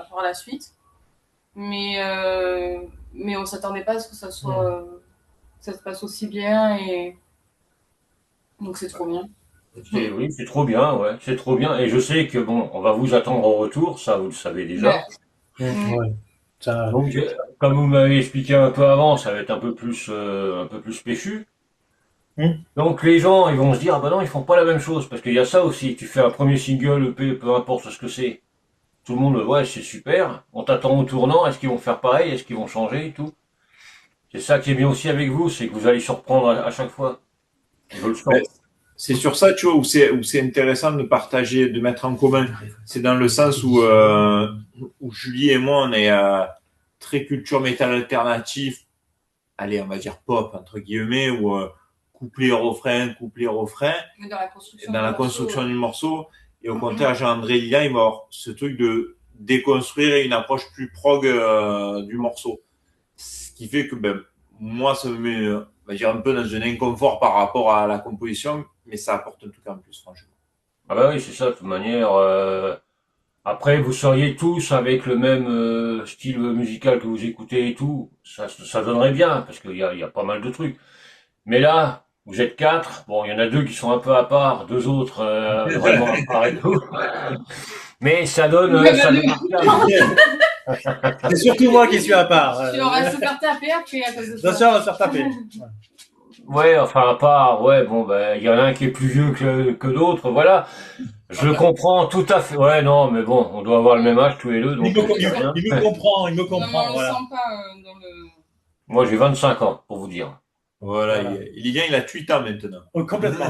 par la suite. Mais on s'attendait pas à ce que ça soit ça se passe aussi bien et donc c'est trop bien. Oui, c'est trop bien, ouais, c'est trop bien. Et je sais que on va vous attendre en retour, ça vous le savez déjà. Donc, comme vous m'avez expliqué un peu avant, ça va être un peu plus péchu. Donc les gens, ils vont se dire, ah bah non, ils font pas la même chose, parce qu'il y a ça aussi. Tu fais un premier single EP, peu importe ce que c'est. Tout le monde, ouais, c'est super. On t'attend au tournant. Est-ce qu'ils vont faire pareil? Est-ce qu'ils vont changer et tout? C'est ça qui est bien aussi avec vous, c'est que vous allez surprendre à chaque fois. Je le sens. C'est sur ça, tu vois, où c'est intéressant de partager, de mettre en commun. C'est dans le sens où Julie et moi, on est très culture métal alternatif, allez, on va dire pop, entre guillemets, ou couplet, refrain. Mais dans la construction, Dans la construction du morceau. Et au contraire, Jean-André Lilian, il va avoir ce truc de déconstruire et une approche plus prog du morceau. Ce qui fait que moi, ça me met on va dire, un peu dans un inconfort par rapport à la composition, mais ça apporte un truc en plus, franchement. Ah bah oui, c'est ça, de toute manière. Après, vous seriez tous avec le même style musical que vous écoutez et tout, ça donnerait bien, parce qu'il y a pas mal de trucs. Mais là, vous êtes quatre, bon, il y en a deux qui sont un peu à part, deux autres vraiment à part et tout. Mais ça donne C'est surtout moi qui suis à part. On va se faire taper après à cause de ça. Bien sûr, on va se faire taper. Ouais, enfin à part, ouais, bon, ben, il y en a un qui est plus vieux que d'autres, voilà. Je le comprends tout à fait. Ouais, non, mais bon, on doit avoir le même âge tous les deux, donc. Il me comprend, il me comprend. Non, on voilà. le sent pas dans le. Moi, j'ai 25 ans, pour vous dire. Voilà. Lilian, il a 8 ans maintenant. Oh, complètement.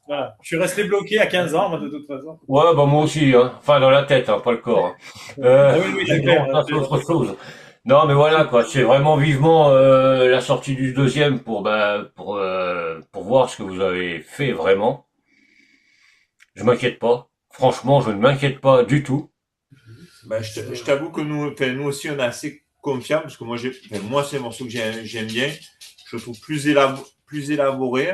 Voilà. Je suis resté bloqué à 15 ans, moi, de toute façon. Ouais, bah moi aussi, hein. Enfin, dans la tête, hein, pas le corps. Hein. Oui, c'est clair. Ça, c'est autre chose. Non, mais voilà, quoi. C'est vraiment vivement la sortie du deuxième pour voir ce que vous avez fait vraiment. Je m'inquiète pas. Franchement, je ne m'inquiète pas du tout. Je t'avoue que nous aussi, on est assez confiants parce que moi, c'est un morceau que j'aime bien. Je le trouve plus élaboré.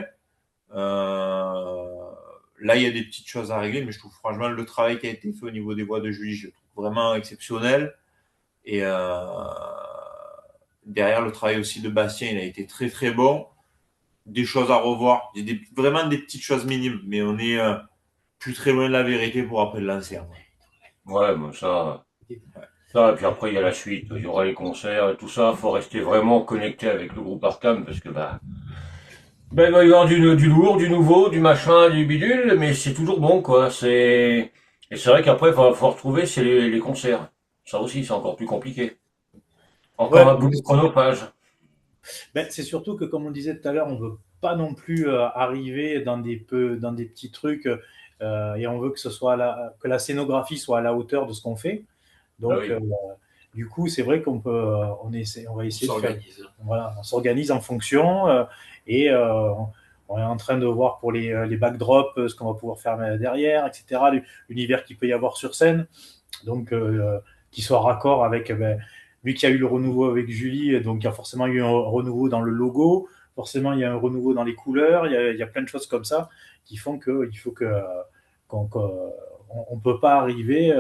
Là, il y a des petites choses à régler, mais je trouve franchement le travail qui a été fait au niveau des voix de Julie, je le trouve vraiment exceptionnel. Et derrière, le travail aussi de Bastien, il a été très très bon. Des choses à revoir, vraiment des petites choses minimes, mais on est plus très loin de la vérité pour après le lancer. Ouais, mais ça, et puis après, il y a la suite. Il y aura les concerts et tout ça. Faut rester vraiment connecté avec le groupe Arkham parce que, il va y avoir du lourd, du nouveau, du machin, du bidule, mais c'est toujours bon, quoi. Et c'est vrai qu'après, faut retrouver, c'est les concerts. Ça aussi, c'est encore plus compliqué. Encore un bout de chronophage. C'est surtout que, comme on disait tout à l'heure, on veut pas non plus arriver dans des petits trucs et on veut que ce soit que la scénographie soit à la hauteur de ce qu'on fait. Donc, du coup, c'est vrai qu'on peut, on va essayer de faire. Voilà, on s'organise en fonction et on est en train de voir pour les backdrops ce qu'on va pouvoir faire derrière, etc. L'univers qu'il peut y avoir sur scène, donc qui soit raccord avec. Vu qu'il y a eu le renouveau avec Julie, donc il y a forcément eu un renouveau dans le logo, forcément il y a un renouveau dans les couleurs, il y a plein de choses comme ça qui font qu'il faut qu'on peut pas arriver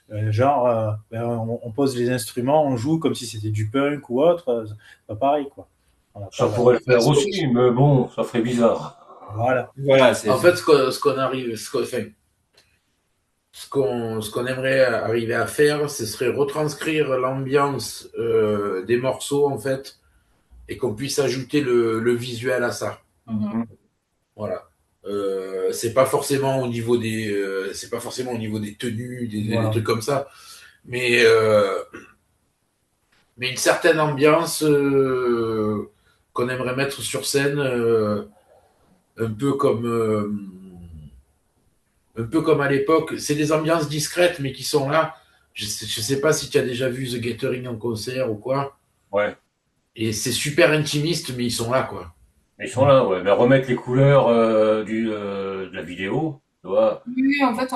on pose les instruments, on joue comme si c'était du punk ou autre, c'est pas pareil quoi. Ça pourrait le faire aussi, mais bon, ça ferait bizarre. Voilà. En fait, ce qu'on aimerait arriver à faire, ce serait retranscrire l'ambiance des morceaux en fait, et qu'on puisse ajouter le visuel à ça. Voilà. C'est pas forcément au niveau des tenues, des trucs comme ça, mais une certaine ambiance qu'on aimerait mettre sur scène, un peu comme à l'époque. C'est des ambiances discrètes, mais qui sont là. Je sais pas si tu as déjà vu The Gathering en concert ou quoi. Ouais. Et c'est super intimiste, mais ils sont là, quoi. Ils sont là, ouais. Mais remettre les couleurs de la vidéo, tu vois. Oui, en fait,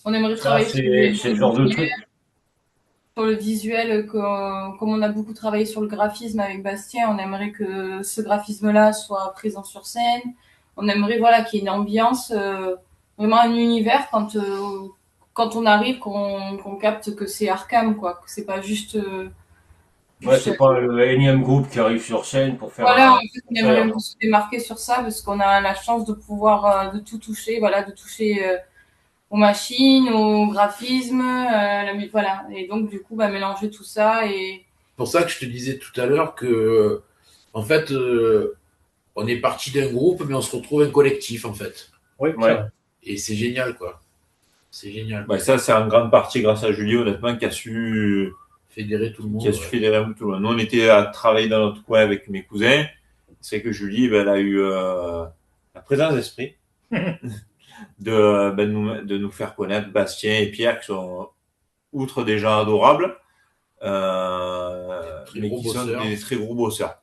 on aimerait travailler sur le genre de truc. Sur le visuel, comme on a beaucoup travaillé sur le graphisme avec Bastien, on aimerait que ce graphisme-là soit présent sur scène. On aimerait qu'il y ait une ambiance, vraiment un univers quand on arrive, qu'on capte que c'est Arkham, quoi. Que c'est pas juste. C'est pas le énième groupe qui arrive sur scène pour faire. Voilà, en fait, on aimerait se démarquer sur ça parce qu'on a la chance de pouvoir de tout toucher, de toucher aux machines, au graphisme, voilà. Et donc, du coup, mélanger tout ça et. C'est pour ça que je te disais tout à l'heure que, en fait, on est parti d'un groupe, mais on se retrouve un collectif, en fait. Oui, Ouais. Et c'est génial, quoi. C'est génial. Bah, ça, c'est en grande partie grâce à Julie, honnêtement, qui a su Fédérer tout le monde. fédérer tout le monde. Nous, on était à travailler dans notre coin avec mes cousins. C'est que Julie, ben, elle a eu la présence d'esprit de nous faire connaître Bastien et Pierre, qui sont, outre des gens adorables, mais qui sont des très gros bosseurs.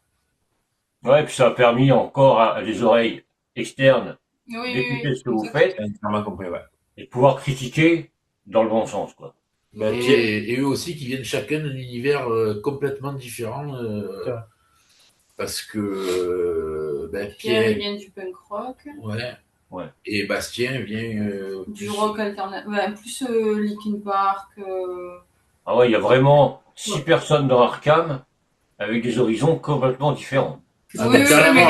Ouais, et puis ça a permis encore à des oreilles externes Oui, d'écouter ce que vous faites Compris, ouais. et de pouvoir critiquer dans le bon sens, quoi. Ben, Et eux aussi qui viennent chacun d'un univers complètement différent. Parce que Pierre il vient du punk rock. Ouais. Et Bastien vient du rock alternatif. Ouais, plus Linkin Park. Ah ouais, il y a vraiment 6 personnes dans Arkham avec des horizons complètement différents. Carrément,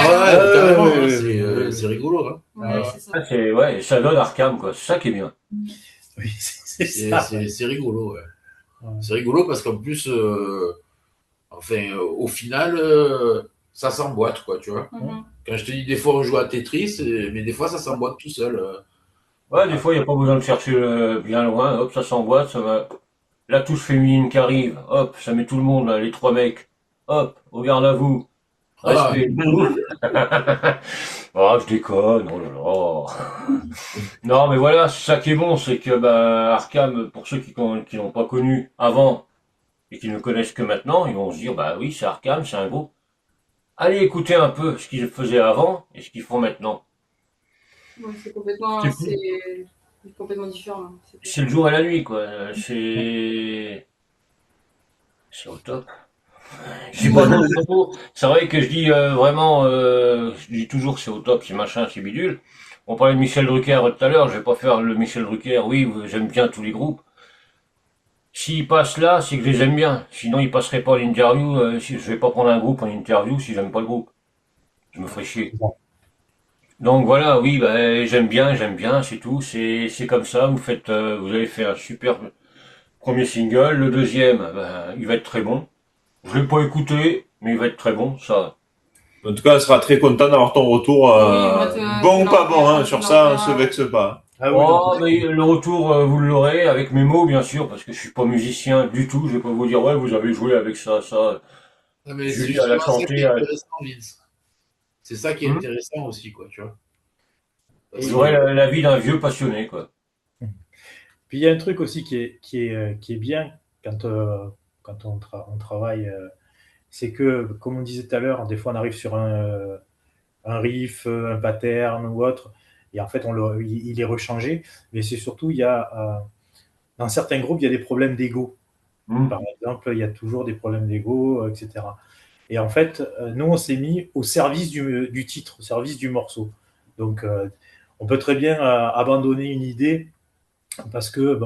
c'est rigolo. Hein. Ouais, c'est ça. Ouais, ça donne Arkham, quoi. C'est ça qui est bien. Oui, c'est rigolo, ouais. C'est rigolo parce qu'en plus, au final, ça s'emboîte, quoi, tu vois. Quand je te dis des fois on joue à Tetris, mais des fois ça s'emboîte tout seul. Ouais, des fois il n'y a pas besoin de chercher bien loin, hop, ça s'emboîte, ça va. La touche féminine qui arrive, hop, ça met tout le monde, là, les 3 mecs, hop, regarde à vous, respect. Oh, je déconne, oh là là. Non, mais voilà, c'est ça qui est bon, c'est que Arkham, pour ceux qui l'ont pas connu avant et qui ne le connaissent que maintenant, ils vont se dire, bah oui, c'est Arkham, c'est un groupe. Allez écouter un peu ce qu'ils faisaient avant et ce qu'ils font maintenant. Ouais, c'est complètement différent. C'est le jour et la nuit, quoi. C'est au top. C'est pas c'est vrai que je dis vraiment, je dis toujours c'est au top, c'est machin, c'est bidule. On parlait de Michel Drucker tout à l'heure, je vais pas faire le Michel Drucker, oui, j'aime bien tous les groupes. S'ils passent là, c'est que je les aime bien. Sinon, ils passeraient pas à l'interview. Je vais pas prendre un groupe en interview si j'aime pas le groupe. Je me ferais chier. Donc voilà, oui, j'aime bien, c'est tout. C'est comme ça. Vous avez fait un super premier single. Le deuxième, il va être très bon. Je l'ai pas écouté, mais il va être très bon, ça. En tout cas, on sera très content d'avoir ton retour. Bon ou pas bon, hein, sur ça, on se vexe pas. Ah oui, mais le retour, vous l'aurez avec mes mots, bien sûr, parce que je suis pas musicien du tout. Je vais pas vous dire, ouais, vous avez joué avec ça. Non, mais c'est justement ça qui est intéressant, Vince. C'est ça qui est intéressant aussi, quoi, tu vois. Vous aurez la vie d'un vieux passionné, quoi. Puis il y a un truc aussi qui est bien quand on travaille, c'est que, comme on disait tout à l'heure, des fois on arrive sur un riff, un pattern ou autre, et en fait il est rechangé, mais c'est surtout, dans certains groupes, il y a des problèmes d'ego. Par exemple, il y a toujours des problèmes d'ego, etc. Et en fait, nous, on s'est mis au service du titre, au service du morceau. Donc, on peut très bien abandonner une idée parce que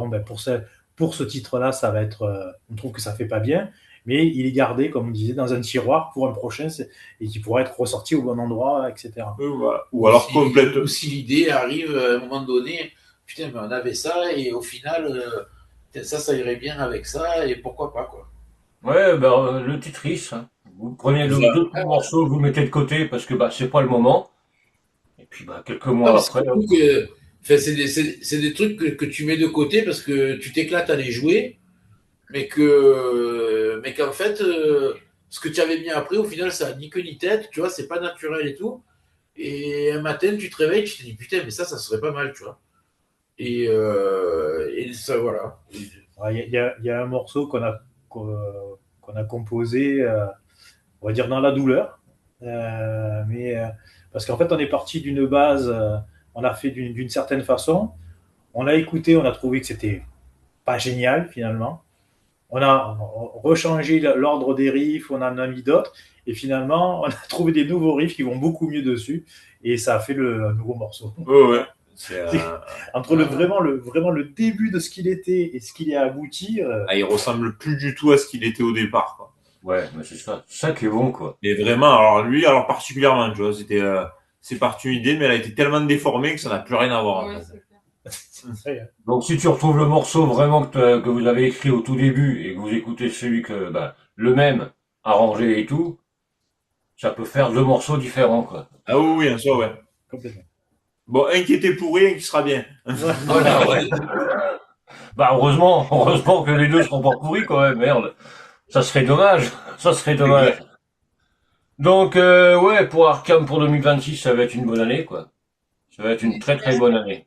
pour ce titre-là, ça va être, on trouve que ça fait pas bien, mais il est gardé, comme on disait, dans un tiroir pour un prochain et qui pourra être ressorti au bon endroit, etc. Voilà. Ou alors complètement. Ou si l'idée arrive à un moment donné, putain, mais on avait ça et au final, ça irait bien avec ça et pourquoi pas, quoi. Ouais, le Tetris, hein. Vous prenez le morceau, vous mettez de côté parce que c'est pas le moment. Et puis quelques mois après. C'est des trucs que tu mets de côté parce que tu t'éclates à les jouer, mais qu'en fait, ce que tu avais mis après, au final, ça a ni queue ni tête, tu vois, c'est pas naturel et tout. Et un matin, tu te réveilles, tu te dis putain, mais ça serait pas mal, tu vois. Et ça, voilà. Il y a un morceau qu'on a composé, on va dire dans la douleur, parce qu'en fait, on est parti d'une base, on a fait d'une certaine façon, on l'a écouté, on a trouvé que c'était pas génial finalement. On a rechangé l'ordre des riffs, on en a mis d'autres, et finalement, on a trouvé des nouveaux riffs qui vont beaucoup mieux dessus, et ça a fait le nouveau morceau. Ouais. Entre vraiment le début de ce qu'il était et ce qu'il est abouti. Il ressemble plus du tout à ce qu'il était au départ, quoi. Ouais, mais c'est ça qui est bon, quoi. Et vraiment, alors particulièrement, tu vois, c'est parti une idée, mais elle a été tellement déformée que ça n'a plus rien à voir. Ouais, donc si tu retrouves le morceau vraiment que vous avez écrit au tout début et que vous écoutez celui le même arrangé et tout, ça peut faire 2 morceaux différents, quoi. Ah oui, en soi, ouais. Complètement. Bon, un qui était pourri, un qui sera bien. Voilà, ouais. Bah, heureusement que les deux seront pas pourris, quand même, merde. Ça serait dommage. Ça serait dommage. Donc, ouais, pour Arkham pour 2026, ça va être une bonne année, quoi. Ça va être une très très bonne année.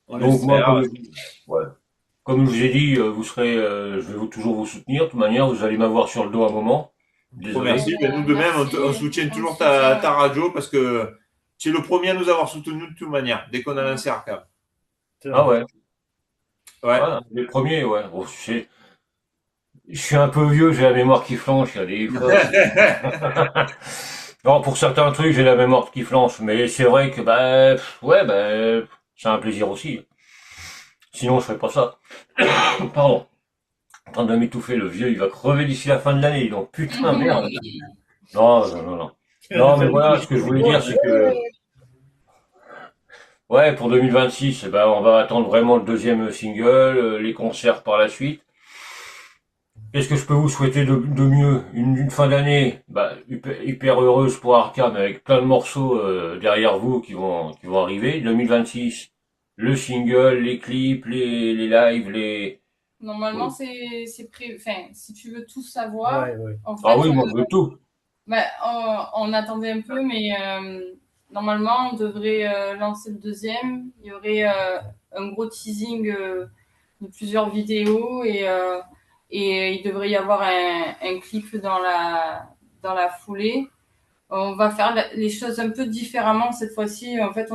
On Donc, moi, espère. ouais. Comme je vous ai dit, je vais toujours vous soutenir. De toute manière, vous allez m'avoir sur le dos un moment. Oh, Désolé. merci. Ben, nous de même, Merci. on soutient On toujours soutient. ta radio parce que tu es le premier à nous avoir soutenus de toute manière, dès qu'on a lancé Arkham. Ah ouais. Ouais. Voilà, les premiers, ouais. Bon, je suis un peu vieux, j'ai la mémoire qui flanche. Il y a des fois. Non, pour certains trucs, j'ai la mémoire qui flanche, mais c'est vrai que, bah, ouais, bah, c'est un plaisir aussi. Sinon, je ferais pas ça. Pardon. En train de m'étouffer, le vieux, il va crever d'ici la fin de l'année, donc putain, merde. Non, non, non, non. Non, mais voilà, ce que je voulais dire, c'est que, ouais, pour 2026, eh ben, on va attendre vraiment le deuxième single, les concerts par la suite. Qu'est-ce que je peux vous souhaiter de mieux? Une fin d'année, bah, hyper heureuse pour Arkham, avec plein de morceaux derrière vous qui vont arriver. 2026, le single, les clips, les lives, les... Normalement, c'est prévu. Enfin, si tu veux tout savoir, Ouais. en fait, Ah oui, moi je veux tout. bah, on attendait un peu, mais normalement, on devrait lancer le deuxième. Il y aurait un gros teasing de plusieurs vidéos et il devrait y avoir un clip dans la foulée. On va faire les choses un peu différemment cette fois-ci. En fait,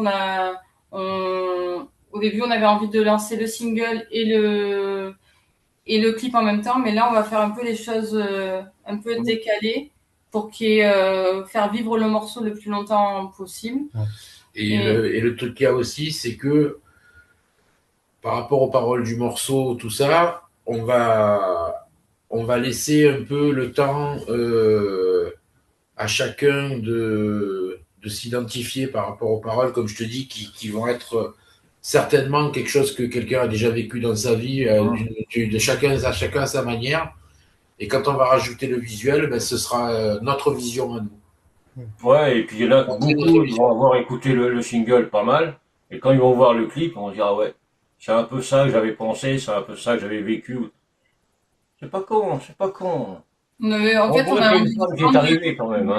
au début, on avait envie de lancer le single et le clip en même temps, mais là, on va faire un peu les choses un peu décalées pour faire vivre le morceau le plus longtemps possible. Et le truc qu'il y a aussi, c'est que par rapport aux paroles du morceau, tout ça, on va laisser un peu le temps à chacun de s'identifier par rapport aux paroles, comme je te dis, qui vont être certainement quelque chose que quelqu'un a déjà vécu dans sa vie, de chacun à sa manière. Et quand on va rajouter le visuel, ben, ce sera notre vision à nous. Ouais, et puis il y en a beaucoup, ils vont avoir écouté le single pas mal, et quand ils vont voir le clip, ils vont dire, ah ouais, c'est un peu ça que j'avais pensé, c'est un peu ça que j'avais vécu. C'est pas con, c'est pas con. En On fait, voit qu'il y a une femme qui est arrivée quand même, hein.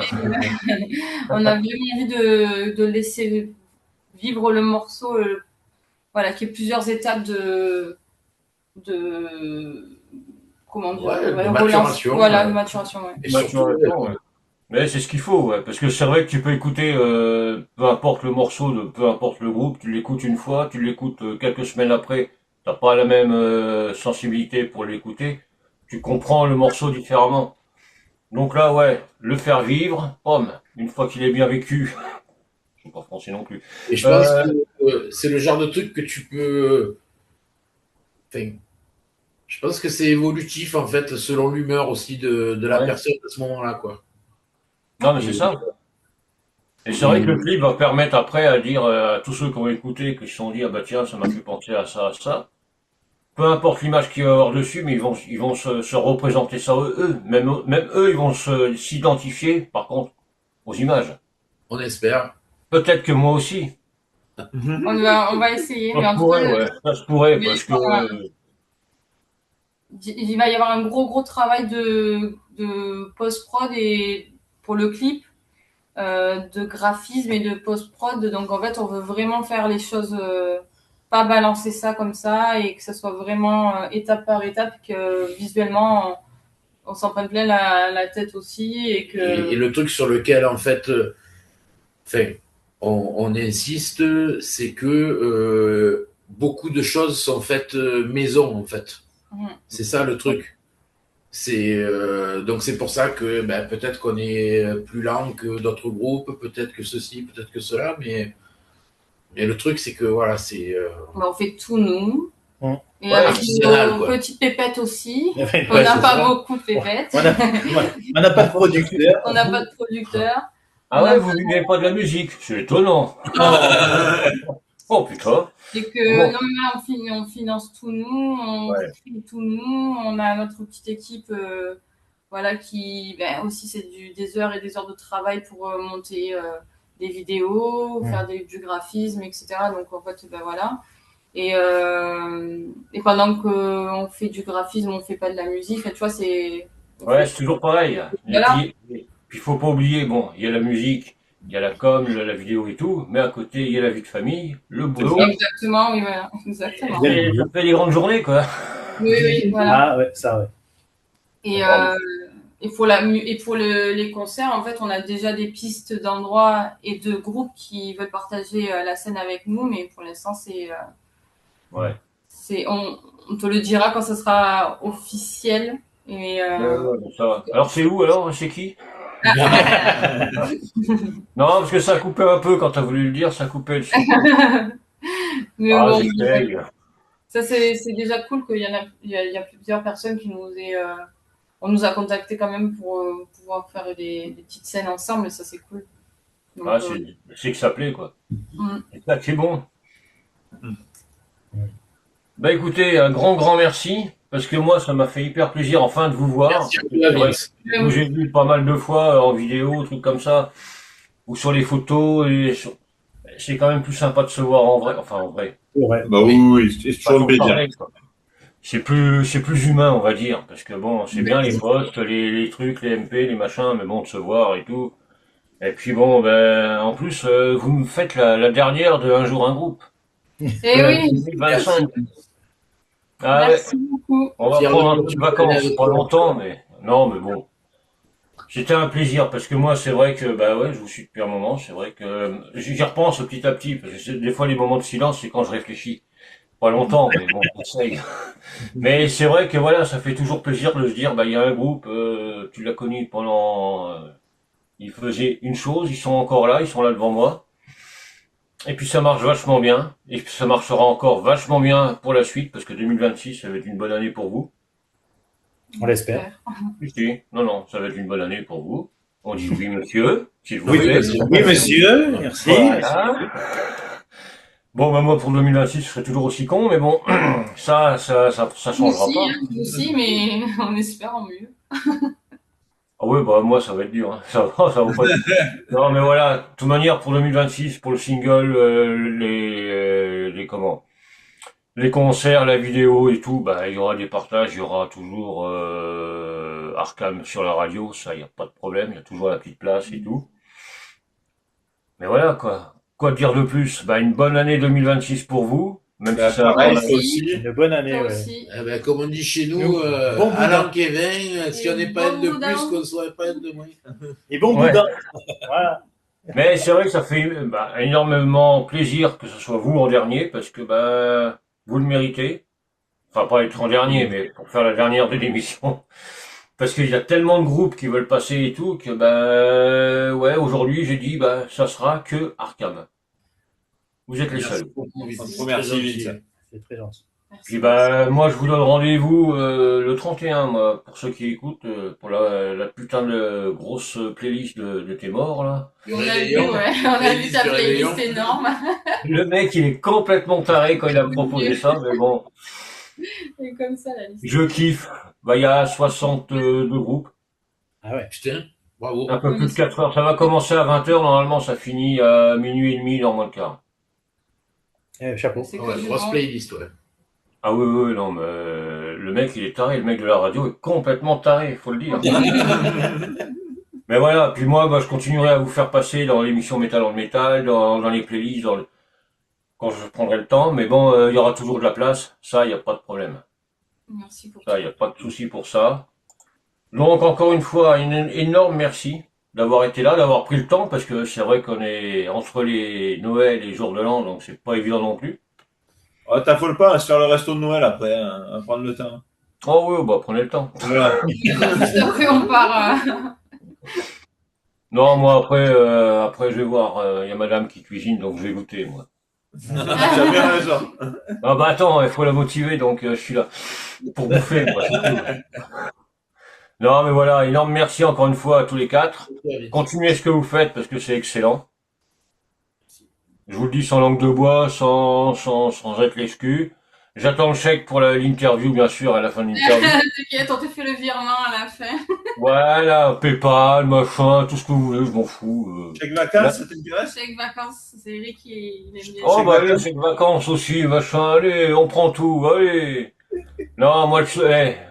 on a vraiment envie de laisser vivre le morceau, voilà, qui est plusieurs étapes de comment dire, Ouais, de relance, maturation. voilà, de maturation, ouais. Et surtout, Ouais. Mais c'est ce qu'il faut, ouais, parce que c'est vrai que tu peux écouter, peu importe le morceau, peu importe le groupe, tu l'écoutes une fois, tu l'écoutes quelques semaines après, t'as pas la même sensibilité pour l'écouter, tu comprends le morceau différemment. Donc là, ouais, le faire vivre, pomme, une fois qu'il est bien vécu, je suis pas français non plus. et je pense que c'est le genre de truc que tu peux. Enfin, je pense que c'est évolutif en fait, selon l'humeur aussi de la Ouais. personne à ce moment-là, quoi. Non, mais c'est ça. Et c'est vrai que le clip va permettre après à dire à tous ceux qui ont écouté, qui se sont dit, ah bah tiens, ça m'a fait penser à ça, à ça. Peu importe l'image qu'il va y avoir dessus, mais ils vont se représenter ça eux. Même eux, ils vont s'identifier, par contre, aux images. On espère. Peut-être que moi aussi. On va essayer, Ça mais se en tout pourrait, cas, ouais. Ça se pourrait, parce que, il va y avoir un gros travail de post-prod et pour le clip, de graphisme et de post-prod. Donc en fait, on veut vraiment faire les choses, pas balancer ça comme ça et que ça soit vraiment étape par étape, que visuellement on s'en prenne plein la tête aussi et que. Et le truc sur lequel en fait, enfin, on insiste, c'est que beaucoup de choses sont faites maison en fait. C'est ça le truc. Donc c'est pour ça que ben, peut-être qu'on est plus lent que d'autres groupes, peut-être que ceci, peut-être que cela, mais le truc c'est que voilà, c'est On fait tout nous. Et ouais, avec artisanal, nos quoi. petites pépettes aussi. Ouais, On n'a c'est pas ça. beaucoup de pépettes. On n'a pas de producteur. On n'a pas de producteur. ah ouais, vous vivez pas de la musique. C'est étonnant. Oh putain. Et que Bon. non, mais là, on finance tout nous, on Ouais. crée tout nous, on a notre petite équipe voilà, qui ben, aussi c'est des heures et des heures de travail pour monter des vidéos, faire du graphisme, etc. Donc en fait, ben voilà. Et pendant qu'on fait du graphisme, on fait pas de la musique. Tu vois, Ouais, c'est toujours pareil. Et Voilà. puis faut pas oublier, bon, il y a la musique, il y a la com, la vidéo et tout, mais à côté, il y a la vie de famille, le boulot. Exactement, oui, voilà. Exactement. Et ça fait des grandes journées, quoi. Oui, voilà. Ah ouais, ça ouais. Et pour les concerts, en fait, on a déjà des pistes d'endroits et de groupes qui veulent partager la scène avec nous, mais pour l'instant, Ouais. on te le dira quand ça sera officiel. Et, Bon, ça va. Alors c'est où alors? C'est qui? Non, parce que ça a coupé un peu quand t'as voulu le dire, ça coupait le son. mais Ah, bon, j'essaye. ça c'est déjà cool qu'il y a plusieurs personnes qui on nous a contactés quand même pour pouvoir faire des petites scènes ensemble, et ça c'est cool. Donc, Ah, c'est que ça plaît, quoi. Et ça, c'est bon. Bah écoutez, un grand merci, parce que moi, ça m'a fait hyper plaisir enfin de vous voir. Merci à vous, Vince. Vous, j'ai vu pas mal de fois en vidéo, trucs comme ça, ou sur les photos, c'est quand même plus sympa de se voir en vrai, enfin en vrai. Ouais. Bah oui, c'est toujours un plaisir. Pareil, quoi. C'est plus humain, on va dire, parce que bon, c'est bien les posts, les trucs, les MP, les machins, mais bon, de se voir et tout. Et puis bon, ben, en plus, vous me faites la dernière de Un jour un groupe. Eh oui, 2025. Ah ouais, merci beaucoup. on va prendre un petit vacances, pas longtemps, mais non, mais bon. C'était un plaisir, parce que moi, c'est vrai que, bah ouais, je vous suis depuis un moment, c'est vrai que j'y repense petit à petit, parce que des fois, les moments de silence, c'est quand je réfléchis. Pas longtemps, mais bon, j'essaye. Mais c'est vrai que voilà, ça fait toujours plaisir de se dire, bah, il y a un groupe, tu l'as connu pendant, ils faisaient une chose, ils sont encore là, ils sont là devant moi. Et puis ça marche vachement bien. Et puis ça marchera encore vachement bien pour la suite, parce que 2026, ça va être une bonne année pour vous. On l'espère. Si, non, ça va être une bonne année pour vous. On dit oui, monsieur, s'il vous Oui, plaît. Oui, monsieur, merci. Voilà. Bon, bah moi, pour 2026, je serai toujours aussi con, mais bon, ça changera Aussi, pas. aussi, mais on espère en mieux. Ah ouais, bah moi, ça va être dur, hein. Ça va pas être... Non, mais voilà, de toute manière, pour 2026, pour le single, les concerts, la vidéo et tout, bah, il y aura des partages, il y aura toujours Arkham sur la radio, ça, il n'y a pas de problème, il y a toujours la petite place et tout. Mais voilà, quoi. Quoi dire de plus? Bah, une bonne année 2026 pour vous, même Bah, si ça pareil, va toi aussi. Une bonne année, Toi ouais. aussi. Eh ben, comme on dit chez nous, Bon boudin. Alain Kevin, si on n'est pas Bon un de boudin. plus, qu'on ne soit pas un de moins. Et bon Ouais. boudin. Voilà. Mais c'est vrai que ça fait bah, énormément plaisir que ce soit vous en dernier, parce que bah, vous le méritez. Enfin, pas être en dernier, mais pour faire la dernière de l'émission. Parce qu'il y a tellement de groupes qui veulent passer et tout, que bah, ouais, aujourd'hui, j'ai dit, bah, ça sera que Arkham. Vous êtes les Merci seuls. beaucoup, On Vince. te remercie, Très Vince. gentil. C'est très gentil. Merci. Puis bah, moi, je vous donne rendez-vous le 31, moi, pour ceux qui écoutent, pour la putain de grosse playlist de T'es mort, là. On a vu, Réveillon. ouais, on a vu Playlist ta de playlist réveillon. énorme. Le mec, il est complètement taré quand il a proposé ça, mais bon, Et comme ça, la liste. je kiffe. Bah, il y a 62 groupes, Ah ouais. Putain, bravo. un peu plus de 4 heures. Ça va commencer à 20 heures, normalement, ça finit à minuit et demi, dans moins de quart. Chapeau. C'est Ouais, que du grosse bon. playlist, ouais. Ah oui, non, mais le mec, il est taré. Le mec de la radio est complètement taré, faut le dire. Mais voilà, puis moi, bah, je continuerai à vous faire passer dans l'émission Métal dans le Métal, dans les playlists, quand je prendrai le temps. Mais bon, il y aura toujours de la place. Ça, il n'y a pas de problème. Merci pour Ça, il n'y a pas de souci pour ça. Donc, encore une fois, un énorme merci d'avoir été là, d'avoir pris le temps, parce que c'est vrai qu'on est entre les Noël et les jours de l'an, donc c'est pas évident non plus. Oh, t'affole pas à se faire le resto de Noël après, hein, à prendre le temps. Oh oui, bah prenez le temps. Voilà. Juste après, on part. Non, moi après je vais voir. Il y a madame qui cuisine, donc je vais goûter moi. T'as bien raison. Ah bah attends, il faut la motiver, donc je suis là pour bouffer. Moi, c'est tout. Non, mais voilà, énorme merci encore une fois à tous les quatre. Continuez ce que vous faites parce que c'est excellent. Je vous le dis sans langue de bois, sans être l'excuse. J'attends le chèque pour l'interview, bien sûr, à la fin de l'interview. T'inquiète, on te fait le virement à la fin. Voilà, PayPal, machin, tout ce que vous voulez, je m'en fous. Chèque vacances, ça t'intéresse? Chèque vacances, c'est Eric il aime bien. Oh, bah, allez, chèque vacances aussi, machin, allez, on prend tout, allez. Non, moi,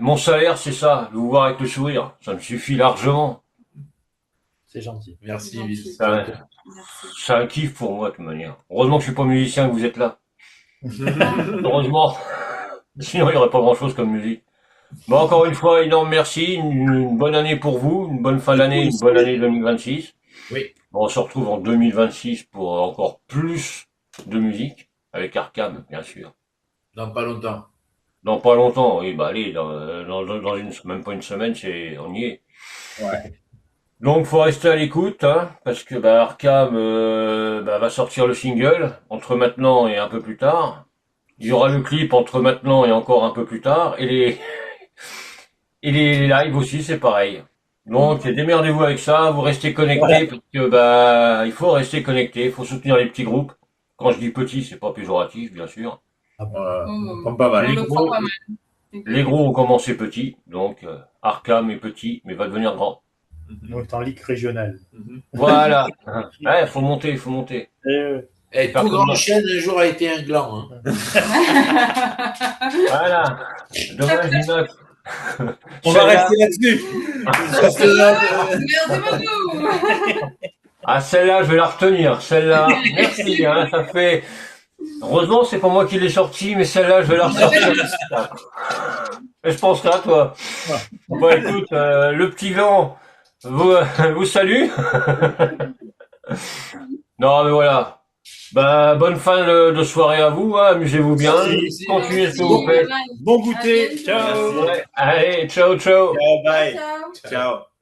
mon salaire, c'est ça, de vous voir avec le sourire. Ça me suffit largement. C'est gentil. Merci, Gentil. Viz. Ça, c'est un kiff pour moi, de toute manière. Heureusement que je suis pas musicien, que vous êtes là. Heureusement. Sinon, il n'y aurait pas grand chose comme musique. Bon, encore une fois, énorme merci. Une bonne année pour vous, une bonne fin d'année, une bonne année 2026. Oui. Bon, on se retrouve en 2026 pour encore plus de musique, avec Arkham, bien sûr. Dans pas longtemps. Dans pas longtemps, oui, bah allez, même pas une semaine, on y est. Ouais. Donc, faut rester à l'écoute, hein, parce que bah, Arkham va sortir le single entre maintenant et un peu plus tard. Il y aura le clip entre maintenant et encore un peu plus tard, et les lives aussi, c'est pareil. Donc, démerdez-vous avec ça, vous restez connectés, parce que il faut rester connecté, il faut soutenir les petits groupes. Quand je dis petits, c'est pas péjoratif, bien sûr. Pas mal. Les gros ont commencé petits, donc Arkham est petit, mais va devenir grand. Donc, en ligue régionale. Voilà. Ouais, faut monter, il faut monter. Et tout grand chaîne un jour a été un gland. Hein. Voilà. Dommage du neuf. On va rester là-dessus. Ah, celle-là, je vais la retenir. Celle-là, merci, hein, ça fait... Heureusement, c'est pas moi qui l'ai sortie, mais celle-là, je vais la ressortir. Et je penserai à toi. Bon, écoute, le petit gland vous salue. Non, mais voilà. Bonne fin de soirée à vous, hein. Amusez-vous bien. Continuez ce que vous faites. Bon goûter. Ciao. Allez, ciao, ciao. Ciao, bye. Ciao. Ciao.